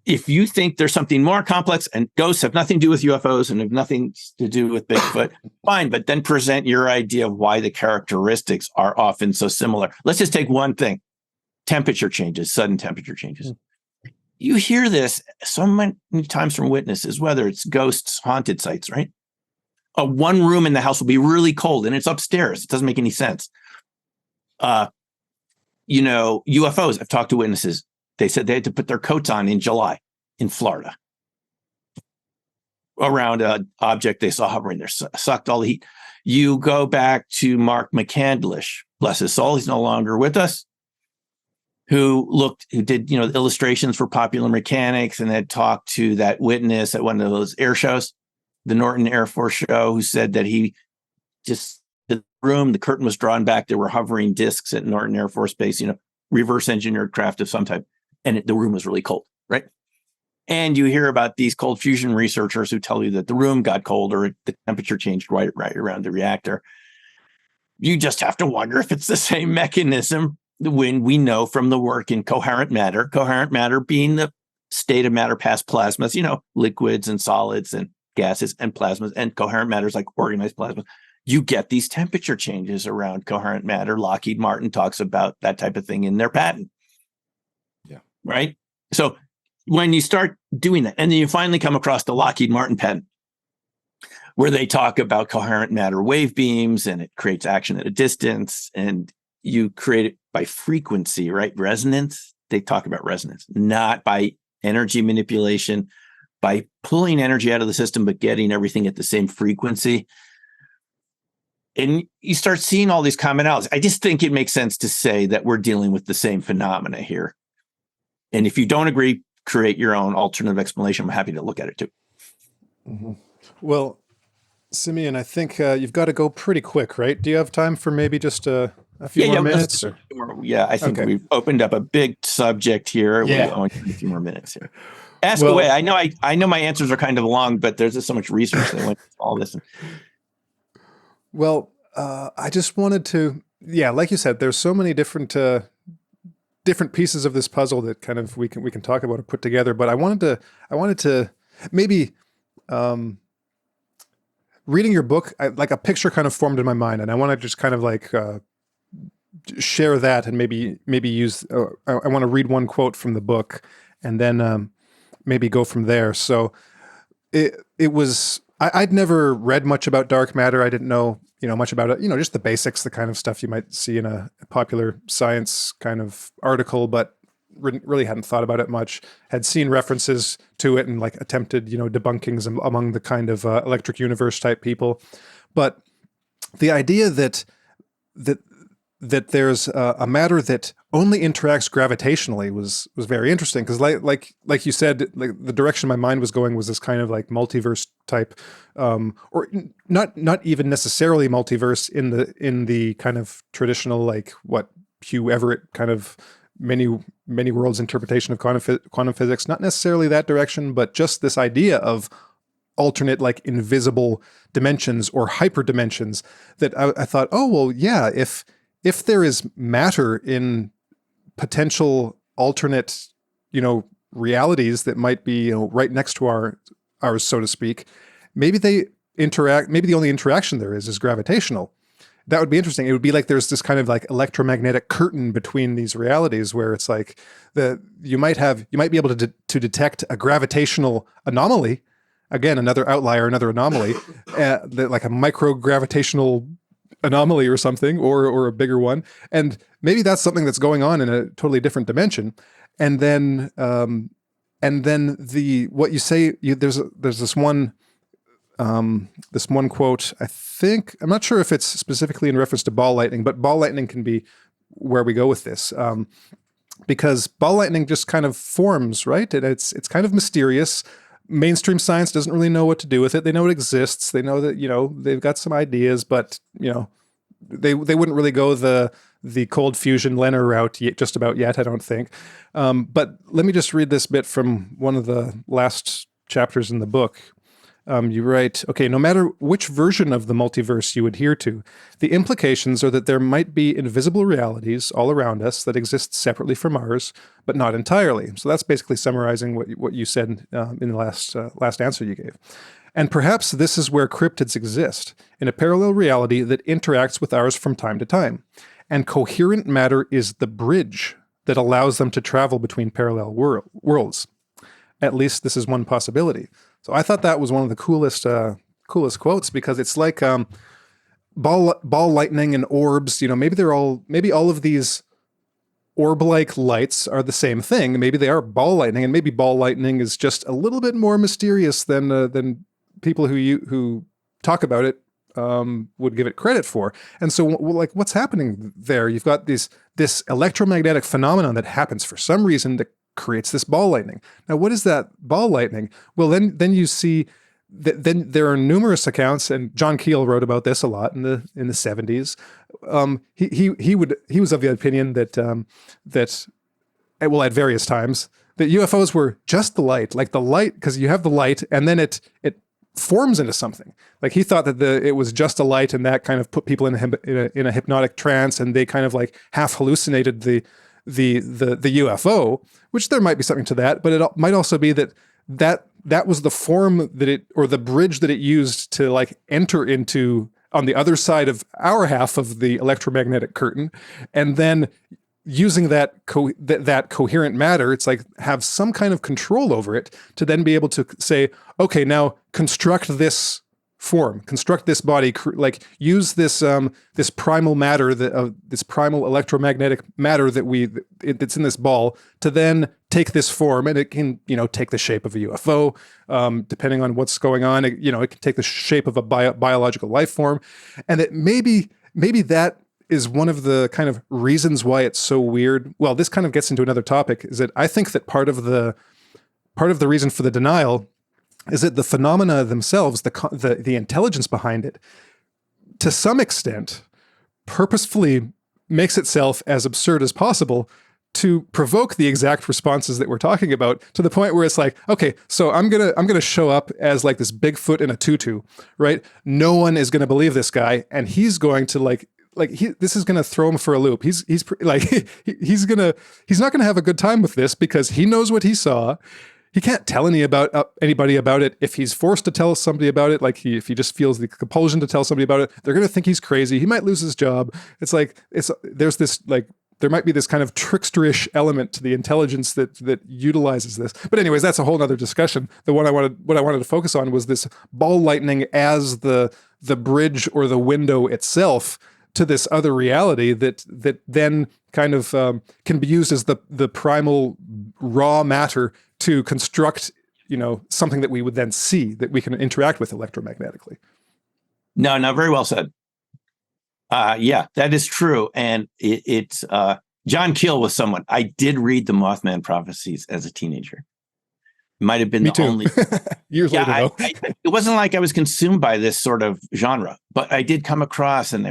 If you think there's something more complex and ghosts have nothing to do with UFOs and have nothing to do with Bigfoot, fine, but then present your idea of why the characteristics are often so similar. Let's just take one thing. Temperature changes, sudden temperature changes. You hear this so many times from witnesses, whether it's ghosts, haunted sites, right? One room in the house will be really cold and it's upstairs. It doesn't make any sense. UFOs, I've talked to witnesses. They said they had to put their coats on in July in Florida around an object they saw hovering there, sucked all the heat. You go back to Mark McCandlish, bless his soul, he's no longer with us, who did, illustrations for Popular Mechanics and had talked to that witness at one of those air shows, the Norton Air Force show, who said that he just, the room, the curtain was drawn back. There were hovering discs at Norton Air Force Base, reverse engineered craft of some type. And the room was really cold, right? And you hear about these cold fusion researchers who tell you that the room got colder, the temperature changed right around the reactor. You just have to wonder if it's the same mechanism when we know from the work in coherent matter being the state of matter past plasmas, liquids and solids and gases and plasmas, and coherent matter is like organized plasma. You get these temperature changes around coherent matter. Lockheed Martin talks about that type of thing in their patent. Yeah. Right. So when you start doing that, and then you finally come across the Lockheed Martin patent, where they talk about coherent matter wave beams and it creates action at a distance, and you create it by frequency, right? Resonance. They talk about resonance, not by energy manipulation, by pulling energy out of the system, but getting everything at the same frequency. And you start seeing all these commonalities. I just think it makes sense to say that we're dealing with the same phenomena here. And if you don't agree, create your own alternative explanation. I'm happy to look at it too. Mm-hmm. Well, Simeon, I think you've got to go pretty quick, right? Do you have time for maybe just a a few more let's minutes? do a few more. Yeah, I think Okay. we've opened up a big subject here. Yeah. We only need a few more minutes here. Ask Well- away. I know my answers are kind of long, but there's just so much research that went into all this. Well, I just wanted to, like you said, there's so many different pieces of this puzzle that kind of we can talk about or put together. But I wanted to maybe reading your book, like a picture kind of formed in my mind, and I want to just kind of like share that and maybe use. I want to read one quote from the book, and then maybe go from there. So it was. I'd never read much about dark matter. I didn't know, much about it, just the basics, the kind of stuff you might see in a popular science kind of article, but really hadn't thought about it much. Had seen references to it and like attempted, debunkings among the kind of electric universe type people. But the idea that there's a matter that only interacts gravitationally was very interesting, because like you said, like the direction my mind was going was this kind of like multiverse type, or not even necessarily multiverse in the kind of traditional like what Hugh Everett kind of many worlds interpretation of quantum physics. Not necessarily that direction, but just this idea of alternate like invisible dimensions or hyperdimensions that I thought, oh well, yeah, if there is matter in potential alternate, realities that might be right next to ours, so to speak, maybe they interact. Maybe the only interaction there is gravitational. That would be interesting. It would be like there's this kind of like electromagnetic curtain between these realities, where it's like you might be able to detect a gravitational anomaly. Again, another outlier, another anomaly, like a microgravitational anomaly or something, or a bigger one, and maybe that's something that's going on in a totally different dimension. And then what you say, there's this one quote. I'm not sure if it's specifically in reference to ball lightning, but ball lightning can be where we go with this, because ball lightning just kind of forms, right? And it's kind of mysterious. Mainstream science doesn't really know what to do with it. They know it exists. They know that, they've got some ideas, but, they wouldn't really go the cold fusion LENR route just about yet, I don't think. But let me just read this bit from one of the last chapters in the book. You write, okay, no matter which version of the multiverse you adhere to, the implications are that there might be invisible realities all around us that exist separately from ours, but not entirely. So that's basically summarizing what you said in the last answer you gave. And perhaps this is where cryptids exist, in a parallel reality that interacts with ours from time to time. And coherent matter is the bridge that allows them to travel between parallel worlds. At least this is one possibility. So I thought that was one of the coolest quotes, because it's like ball lightning and orbs. Maybe all of these orb-like lights are the same thing. Maybe they are ball lightning, and maybe ball lightning is just a little bit more mysterious than people who talk about it would give it credit for. And so, like, what's happening there? You've got this electromagnetic phenomenon that happens for some reason that creates this ball lightning. Now, what is that ball lightning? Well, then you see that then there are numerous accounts, and John Keel wrote about this a lot in the 70s. He was of the opinion that at various times that UFOs were just the light, because you have the light, and then it forms into something. Like he thought that it was just a light, and that kind of put people in a hypnotic trance, and they kind of like half hallucinated the UFO, which there might be something to that, but it might also be that was the form or the bridge that it used to like enter into on the other side of our half of the electromagnetic curtain, and then using that coherent matter, it's like have some kind of control over it to then be able to say, okay, now construct this form, construct this body, like use this this primal matter, this primal electromagnetic matter that's in this ball, to then take this form, and it can take the shape of a UFO, depending on what's going on. It can take the shape of a biological life form, and that maybe that is one of the kind of reasons why it's so weird. Well, this kind of gets into another topic, is that I think that part of the reason for the denial is that the phenomena themselves, the intelligence behind it, to some extent, purposefully makes itself as absurd as possible to provoke the exact responses that we're talking about, to the point where it's like, okay, so I'm gonna show up as like this Bigfoot in a tutu, right? No one is gonna believe this guy, and he's going to this is gonna throw him for a loop. He's he's not gonna have a good time with this because he knows what he saw. He can't tell anybody about it. If he's forced to tell somebody about it, if he just feels the compulsion to tell somebody about it, they're gonna think he's crazy. He might lose his job. There's this there might be this kind of tricksterish element to the intelligence that utilizes this. But anyways, that's a whole other discussion. What I wanted to focus on was this ball lightning as the bridge or the window itself to this other reality that then kind of can be used as the primal raw matter to construct, something that we would then see, that we can interact with electromagnetically. No, very well said. Yeah, that is true. And it's John Keel was someone I did read the Mothman prophecies as a teenager. Might have been Me the too. only Years later, though. It wasn't like I was consumed by this sort of genre, but I did come across, and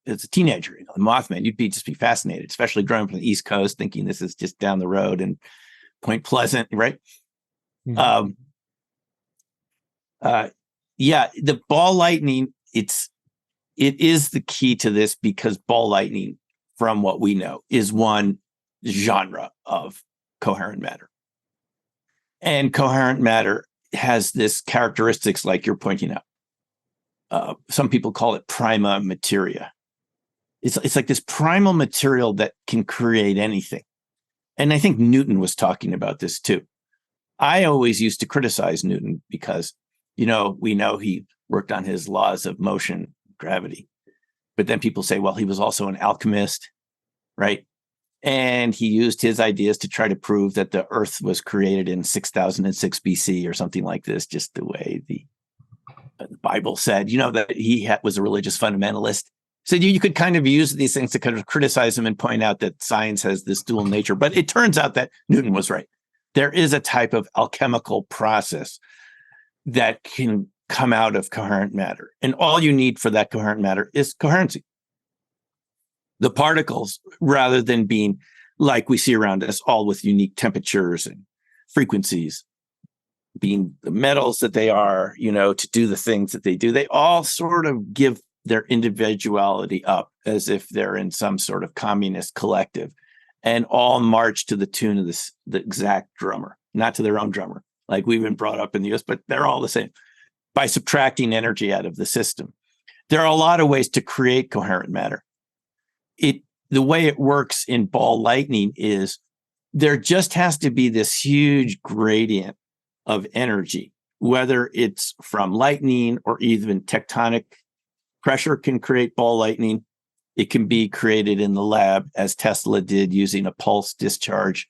as a teenager, Mothman, you'd just be fascinated, especially growing up on the East Coast, thinking this is just down the road and Point Pleasant, right? Mm-hmm. The ball lightning, it is the key to this, because ball lightning, from what we know, is one genre of coherent matter. And coherent matter has this characteristics like you're pointing out. Some people call it prima materia. It's like this primal material that can create anything. And I think Newton was talking about this too. I always used to criticize Newton because, we know he worked on his laws of motion, gravity. But then people say, well, he was also an alchemist, right? And he used his ideas to try to prove that the Earth was created in 6006 BC or something like this, just the way the Bible said, that he was a religious fundamentalist. So you could kind of use these things to kind of criticize him and point out that science has this dual nature. But it turns out that Newton was right. There is a type of alchemical process that can come out of coherent matter. And all you need for that coherent matter is coherency. The particles, rather than being like we see around us, all with unique temperatures and frequencies, being the metals that they are, to do the things that they do, they all sort of give their individuality up as if they're in some sort of communist collective, and all march to the tune of the exact drummer, not to their own drummer. Like we've been brought up in the US, but they're all the same, by subtracting energy out of the system. There are a lot of ways to create coherent matter. The way it works in ball lightning is there just has to be this huge gradient of energy, whether it's from lightning or even tectonic pressure can create ball lightning. It can be created in the lab, as Tesla did, using a pulse discharge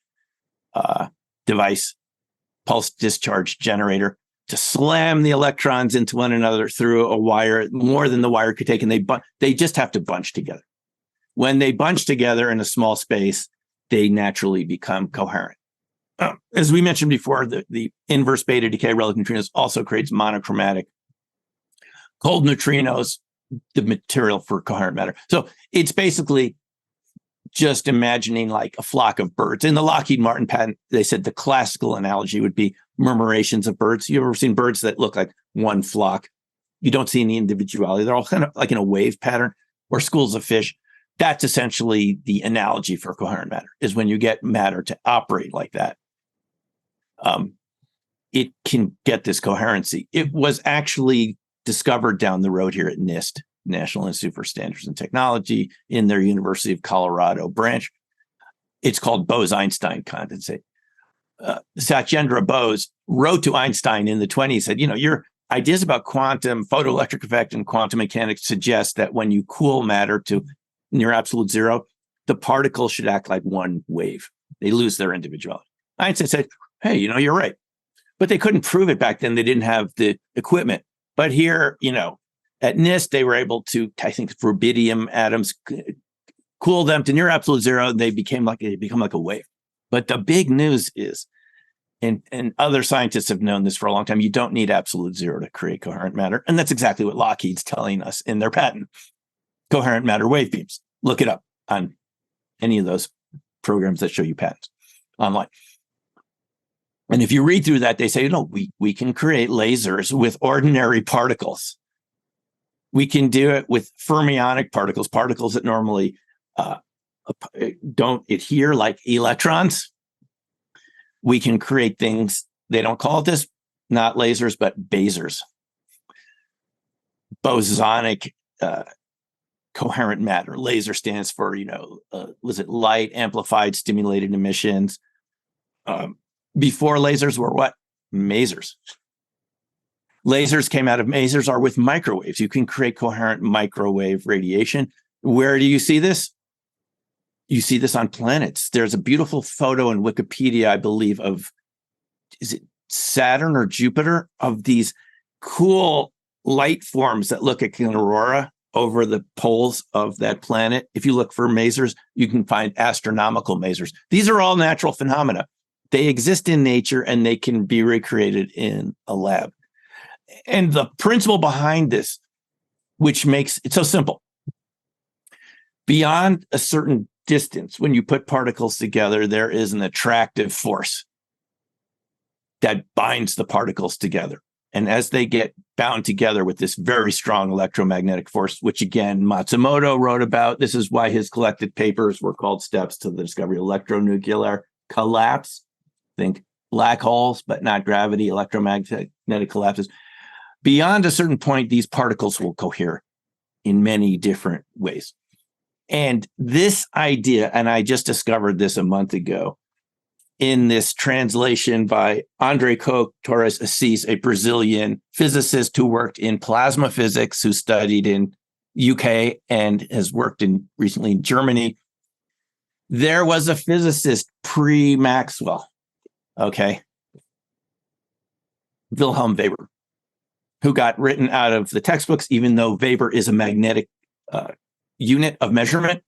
device, pulse discharge generator, to slam the electrons into one another through a wire, more than the wire could take, and they just have to bunch together. When they bunch together in a small space, they naturally become coherent. As we mentioned before, the inverse beta decay relative neutrinos also creates monochromatic cold neutrinos, the material for coherent matter. So it's basically just imagining like a flock of birds. In the Lockheed Martin patent, they said the classical analogy would be murmurations of birds. You ever seen birds that look like one flock? You don't see any individuality. They're all kind of like in a wave pattern, or schools of fish. That's essentially the analogy for coherent matter, is when you get matter to operate like that. It can get this coherency. It was actually discovered down the road here at NIST, National Institute for Standards and Technology, in their University of Colorado branch. It's called Bose-Einstein condensate. Satyendra Bose wrote to Einstein in the 1920s, said, your ideas about quantum, photoelectric effect, and quantum mechanics suggest that when you cool matter to near absolute zero, the particles should act like one wave. They lose their individuality. Einstein said, hey, you're right. But they couldn't prove it back then. They didn't have the equipment. But here, at NIST, they were able to, I think, rubidium atoms, cool them to near absolute zero. And they become like a wave. But the big news is, and other scientists have known this for a long time, you don't need absolute zero to create coherent matter. And that's exactly what Lockheed's telling us in their patent. Coherent matter wave beams. Look it up. on any of those programs that show you patterns online. And if you read through that, they say, we can create lasers with ordinary particles. We can do it with fermionic particles that normally don't adhere, like electrons. We can create things, they don't call it this, not lasers, but basers. Bosonic coherent matter. Laser stands for, was it light amplified stimulated emissions? Before lasers were what? Masers. Lasers came out of masers are with microwaves. You can create coherent microwave radiation. Where do you see this? You see this on planets. There's a beautiful photo in Wikipedia, I believe, of, is it Saturn or Jupiter, of these cool light forms that look like an aurora over the poles of that planet. If you look for masers, you can find astronomical masers. These are all natural phenomena. They exist in nature and they can be recreated in a lab. And the principle behind this, which makes it so simple, beyond a certain distance, when you put particles together, there is an attractive force that binds the particles together. And as they get bound together with this very strong electromagnetic force, which again, Matsumoto wrote about, this is why his collected papers were called Steps to the Discovery of Electronuclear Collapse. Think black holes, but not gravity, electromagnetic collapses. Beyond a certain point, these particles will cohere in many different ways. And this idea, and I just discovered this a month ago, in this translation by André Koch Torres Assis, a Brazilian physicist who worked in plasma physics, who studied in UK and has worked recently in Germany. There was a physicist pre-Maxwell, Wilhelm Weber, who got written out of the textbooks, even though Weber is a magnetic unit of measurement,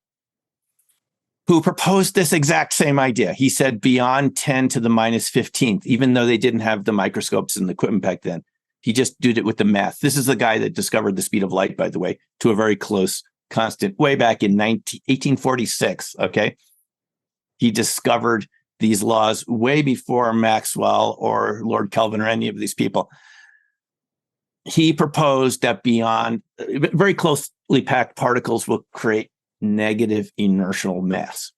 who proposed this exact same idea. He said beyond 10 to the minus 15th, even though they didn't have the microscopes and the equipment back then. He just did it with the math. This is the guy that discovered the speed of light, by the way, to a very close constant way back in 1846, He discovered these laws way before Maxwell or Lord Kelvin or any of these people. He proposed that beyond very closely packed particles will create negative inertial mass,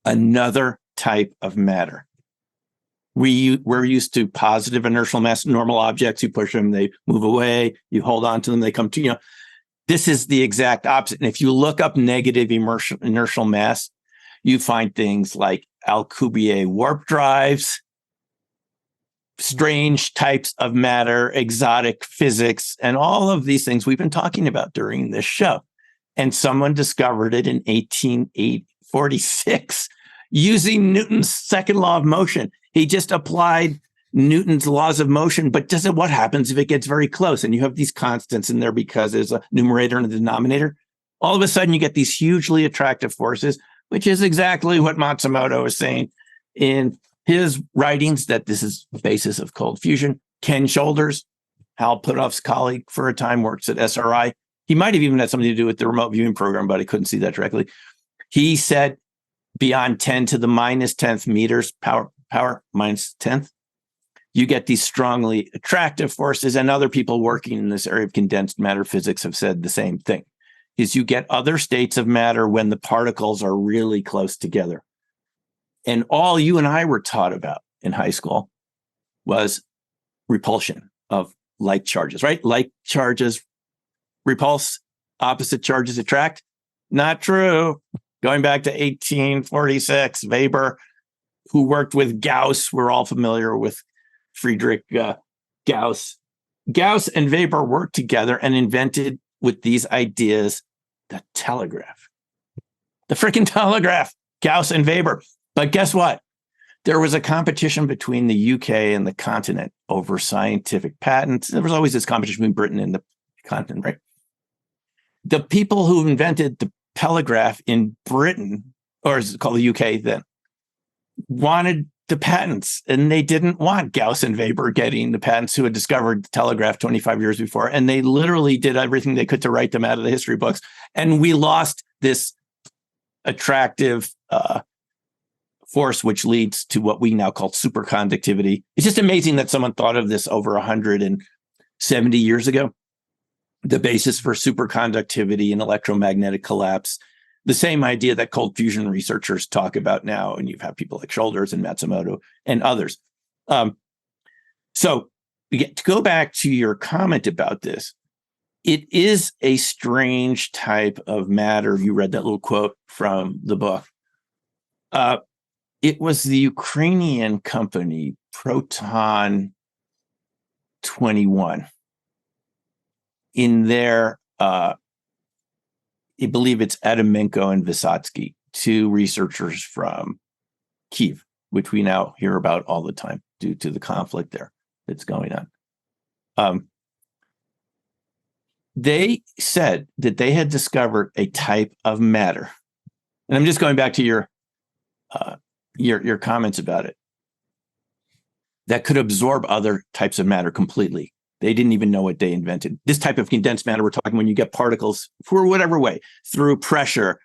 another type of matter. We're used to positive inertial mass, normal objects. You push them, they move away. You hold on to them, they come to you. This is the exact opposite. And if you look up negative inertial mass, you find things like Alcubierre warp drives, strange types of matter, exotic physics, and all of these things we've been talking about during this show. And someone discovered it in 1846 using Newton's second law of motion. He just applied Newton's laws of motion, but what happens if it gets very close and you have these constants in there because there's a numerator and a denominator? All of a sudden you get these hugely attractive forces, which is exactly what Matsumoto is saying in his writings, that this is the basis of cold fusion. Ken Shoulders, Hal Puthoff's colleague for a time, works at SRI. He might have even had something to do with the remote viewing program, but I couldn't see that directly. He said beyond 10 to the minus 10th meters, power minus 10th, you get these strongly attractive forces. And other people working in this area of condensed matter physics have said the same thing, is you get other states of matter when the particles are really close together. And all you and I were taught about in high school was repulsion of like charges, right? Like charges repulse, opposite charges attract. Not true. Going back to 1846, Weber, who worked with Gauss, we're all familiar with Friedrich Gauss. Gauss and Weber worked together and invented with these ideas the telegraph. The freaking telegraph, Gauss and Weber. But guess what? There was a competition between the UK and the continent over scientific patents. There was always this competition between Britain and the continent, right? The people who invented the telegraph in Britain, or is it called the UK then, wanted the patents, and they didn't want Gauss and Weber getting the patents, who had discovered the telegraph 25 years before. And they literally did everything they could to write them out of the history books. And we lost this attractive force, which leads to what we now call superconductivity. It's just amazing that someone thought of this over 170 years ago. The basis for superconductivity and electromagnetic collapse, the same idea that cold fusion researchers talk about now, and you've had people like Shoulders and Matsumoto and others. So to go back to your comment about this, it is a strange type of matter. You read that little quote from the book. It was the Ukrainian company Proton 21. In their, I believe it's Adamenko and Vysotsky, two researchers from Kyiv, which we now hear about all the time due to the conflict there that's going on. They said that they had discovered a type of matter, and I'm just going back to your comments about it, that could absorb other types of matter completely. They didn't even know what they invented. This type of condensed matter, we're talking when you get particles for whatever way, through pressure,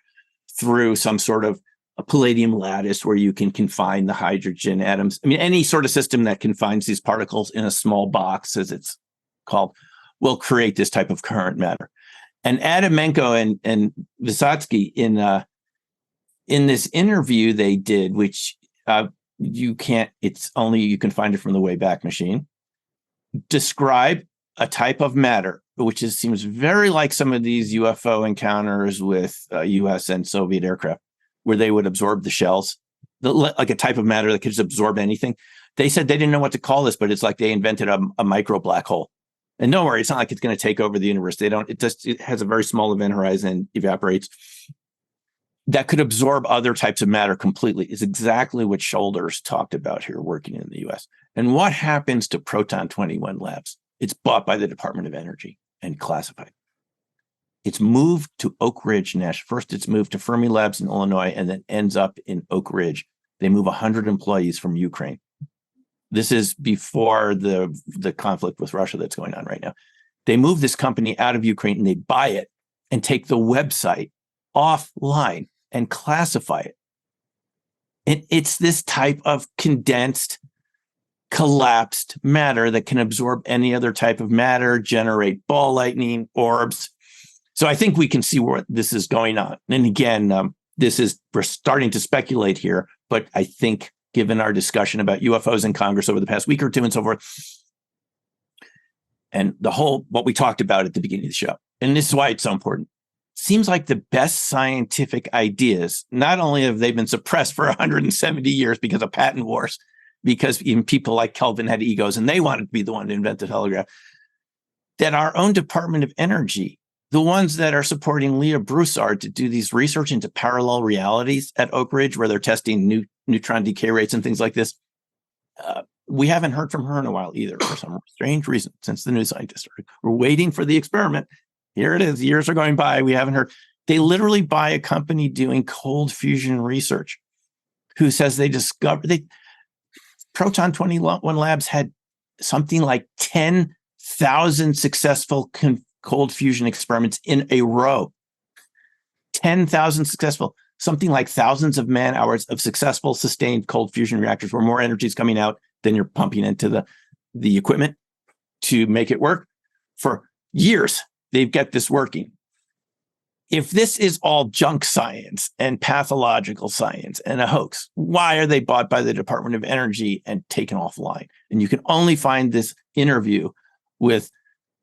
through some sort of a palladium lattice where you can confine the hydrogen atoms. I mean, any sort of system that confines these particles in a small box, as it's called, will create this type of coherent matter. And Adamenko and Vysotsky in this interview they did, which you can find it from the Wayback Machine, describe a type of matter which seems very like some of these UFO encounters with US and Soviet aircraft, where they would absorb the shells, like a type of matter that could just absorb anything. They said they didn't know what to call this, but it's like they invented a micro black hole. And don't worry, it's not like it's going to take over the universe. It has a very small event horizon, evaporates. That could absorb other types of matter completely is exactly what Shoulders talked about here working in the US. And what happens to Proton 21 Labs? It's bought by the Department of Energy and classified. It's moved to Oak Ridge National. First, it's moved to Fermi Labs in Illinois and then ends up in Oak Ridge. They move 100 employees from Ukraine. This is before the conflict with Russia that's going on right now. They move this company out of Ukraine and they buy it and take the website offline and classify it. And it's this type of condensed, collapsed matter that can absorb any other type of matter, generate ball lightning, orbs. So I think we can see where this is going on. And again, we're starting to speculate here, but I think given our discussion about UFOs in Congress over the past week or two and so forth, and what we talked about at the beginning of the show, and this is why it's so important, seems like the best scientific ideas, not only have they been suppressed for 170 years because of patent wars, because even people like Kelvin had egos and they wanted to be the one to invent the telegraph, that our own Department of Energy, the ones that are supporting Leah Broussard to do these research into parallel realities at Oak Ridge, where they're testing neutron decay rates and things like this, we haven't heard from her in a while either, for some strange reason, since the new scientist started. We're waiting for the experiment. Here it is. Years are going by. We haven't heard. They literally buy a company doing cold fusion research who says they discovered Proton 21 Labs had something like 10,000 successful cold fusion experiments in a row. 10,000 successful, something like thousands of man hours of successful sustained cold fusion reactors where more energy is coming out than you're pumping into the equipment to make it work. For years, they've got this working. If this is all junk science and pathological science and a hoax, why are they bought by the Department of Energy and taken offline? And you can only find this interview with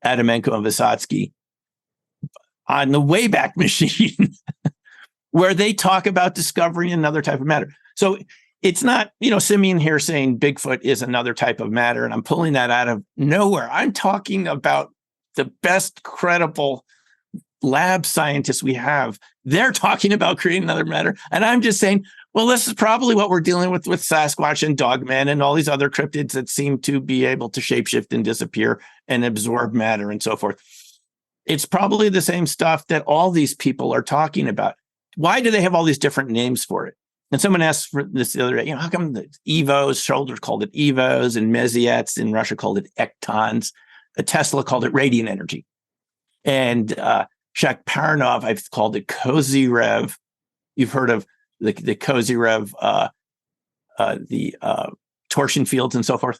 Adamenko and Vysotsky on the Wayback Machine, where they talk about discovering another type of matter. So it's not, Simeon here saying Bigfoot is another type of matter, and I'm pulling that out of nowhere. I'm talking about the best credible lab scientists we have. They're talking about creating another matter. And I'm just saying, well, this is probably what we're dealing with Sasquatch and Dogman and all these other cryptids that seem to be able to shapeshift and disappear and absorb matter and so forth. It's probably the same stuff that all these people are talking about. Why do they have all these different names for it? And someone asked for this the other day, how come the EVOs, Shoulders called it EVOs, and Meziets in Russia called it ectons, Tesla called it radiant energy. And Shakparanov, I've called it Kozyrev. You've heard of the Kozyrev, the torsion fields and so forth.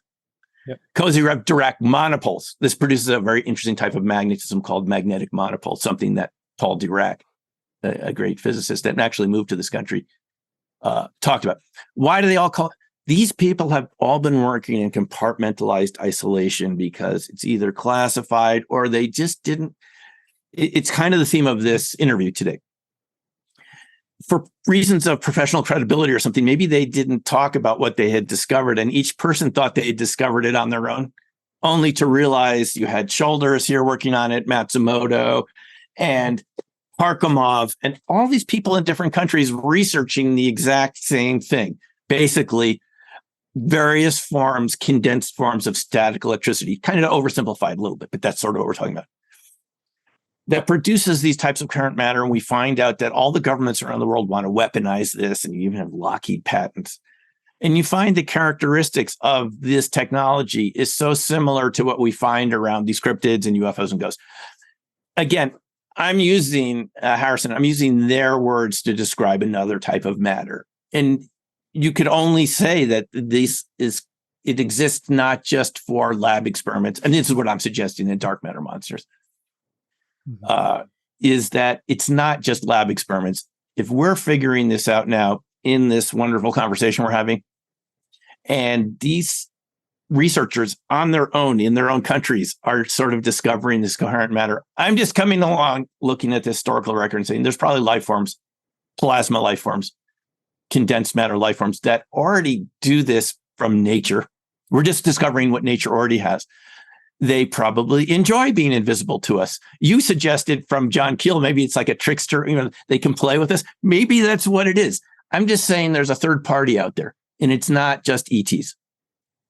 Yep. Kozyrev Dirac monopoles. This produces a very interesting type of magnetism called magnetic monopole, something that Paul Dirac, a great physicist that actually moved to this country, talked about. Why do they all call it? These people have all been working in compartmentalized isolation because it's either classified or they just didn't. It's kind of the theme of this interview today. For reasons of professional credibility or something, maybe they didn't talk about what they had discovered, and each person thought they had discovered it on their own, only to realize you had Shoulders here working on it, Matsumoto, and Parkhomov, and all these people in different countries researching the exact same thing. Basically, various forms, condensed forms of static electricity, kind of oversimplified a little bit, but that's sort of what we're talking about, that produces these types of current matter. And we find out that all the governments around the world want to weaponize this, and you even have Lockheed patents. And you find the characteristics of this technology is so similar to what we find around these cryptids and UFOs and ghosts. Again, I'm using, Harrison, I'm using their words to describe another type of matter. And you could only say that it exists not just for lab experiments. And this is what I'm suggesting in Dark Matter Monsters, is that it's not just lab experiments. If we're figuring this out now in this wonderful conversation we're having, and these researchers on their own, in their own countries, are sort of discovering this coherent matter, I'm just coming along looking at the historical record and saying there's probably life forms, plasma life forms, condensed matter life forms that already do this from nature. We're just discovering what nature already has. They probably enjoy being invisible to us. You suggested from John Keel, maybe it's like a trickster, they can play with us. Maybe that's what it is. I'm just saying there's a third party out there, and it's not just ETs.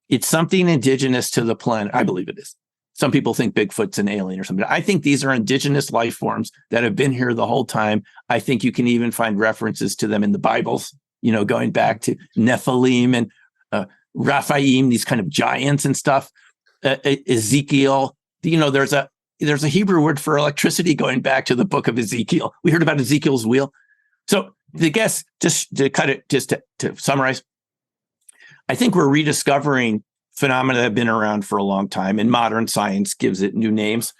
It's something indigenous to the planet. I believe it is. Some people think Bigfoot's an alien or something. I think these are indigenous life forms that have been here the whole time. I think you can even find references to them in the Bibles, going back to Nephilim and Raphaim, these kind of giants and stuff. Ezekiel, there's a Hebrew word for electricity going back to the book of Ezekiel. We heard about Ezekiel's wheel. So the guess, just to summarize, I think we're rediscovering phenomena that have been around for a long time, and modern science gives it new names.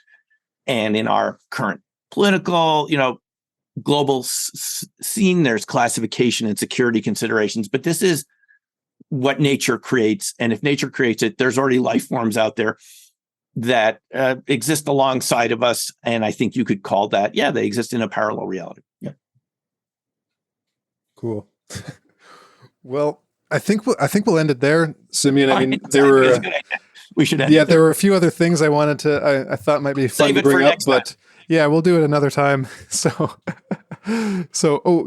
And in our current political, global scene, there's classification and security considerations, but this is what nature creates. And if nature creates it, there's already life forms out there that exist alongside of us. And I think you could call that, they exist in a parallel reality. Yeah. Cool. Well, I think we'll end it there, Simeon. I mean, there were there were a few other things I wanted to, I thought might be fun to bring up, but we'll do it another time. So,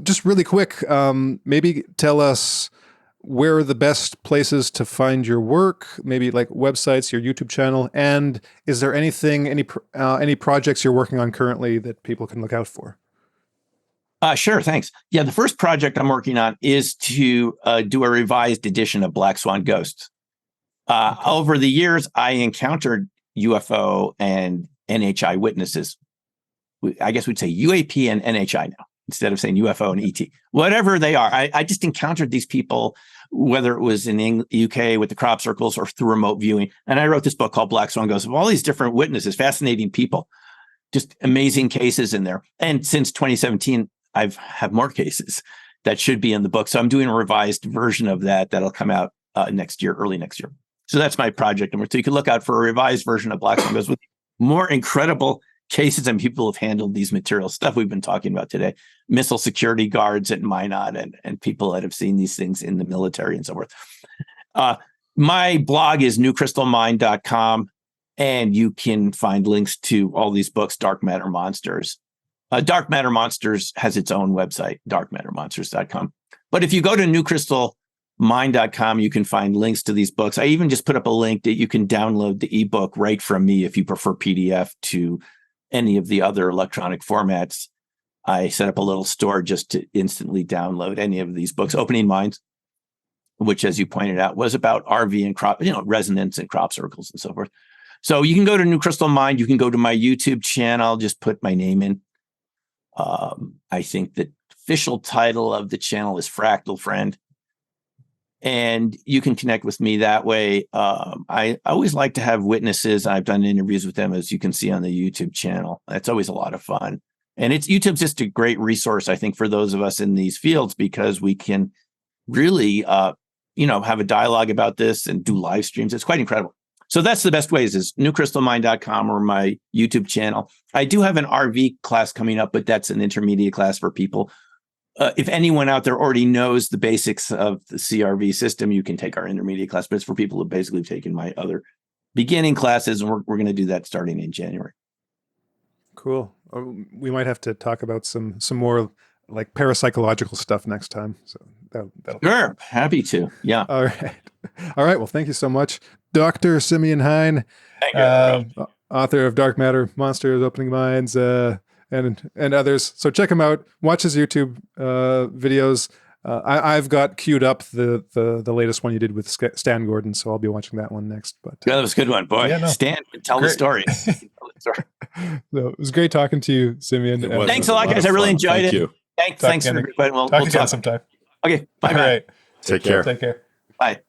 just really quick, maybe tell us where are the best places to find your work, maybe like websites, your YouTube channel, and is there any projects you're working on currently that people can look out for? Sure, thanks. Yeah, the first project I'm working on is to do a revised edition of Black Swan Ghosts. Over the years, I encountered UFO and NHI witnesses. I guess we'd say UAP and NHI now, instead of saying UFO and ET. Whatever they are, I just encountered these people, whether it was in UK with the crop circles or through remote viewing. And I wrote this book called Black Swan Ghosts of all these different witnesses, fascinating people, just amazing cases in there. And since 2017, I've had more cases that should be in the book. So I'm doing a revised version of that'll come out next year, early next year. So that's my project number 2. You can look out for a revised version of Black Swan Ghosts with more incredible cases and people have handled these materials, stuff we've been talking about today, missile security guards at Minot and people that have seen these things in the military and so forth. My blog is newcrystalmind.com, and you can find links to all these books, Dark Matter Monsters. Dark Matter Monsters has its own website, darkmattermonsters.com. But if you go to newcrystalmind.com, you can find links to these books. I even just put up a link that you can download the ebook right from me if you prefer PDF to any of the other electronic formats. I set up a little store just to instantly download any of these books. Opening Minds, which, as you pointed out, was about RV and crop, resonance and crop circles and so forth. So you can go to New Crystal Mind. You can go to my YouTube channel. Just put my name in. I think that official title of the channel is Fractal Friend. And you can connect with me that way. I always like to have witnesses. I've done interviews with them, as you can see on the YouTube channel. That's always a lot of fun. And YouTube's just a great resource, I think, for those of us in these fields, because we can really, have a dialogue about this and do live streams. It's quite incredible. So that's the best ways, is newcrystalmind.com or my YouTube channel. I do have an RV class coming up, but that's an intermediate class for people. If anyone out there already knows the basics of the CRV system, you can take our intermediate class, but it's for people who basically have taken my other beginning classes, and we're going to do that starting in January. Cool. We might have to talk about some more like parapsychological stuff next time. So that'll Sure. Happy to. Yeah. All right. All right. Well, thank you so much, Dr. Simeon Hein, Thank you. author of Dark Matter, Monsters, Opening Minds, and others. So check him out. Watch his YouTube videos. I've got queued up the latest one you did with Stan Gordon, so I'll be watching that one next. But Yeah, that was a good one, boy. Yeah, no. Stan, tell the story. So it was great talking to you, Simeon. Thanks a lot, guys. I really enjoyed it. You. Thanks for everybody. We'll talk again talk sometime. Okay. Bye. All right. Take care. Take care. Bye.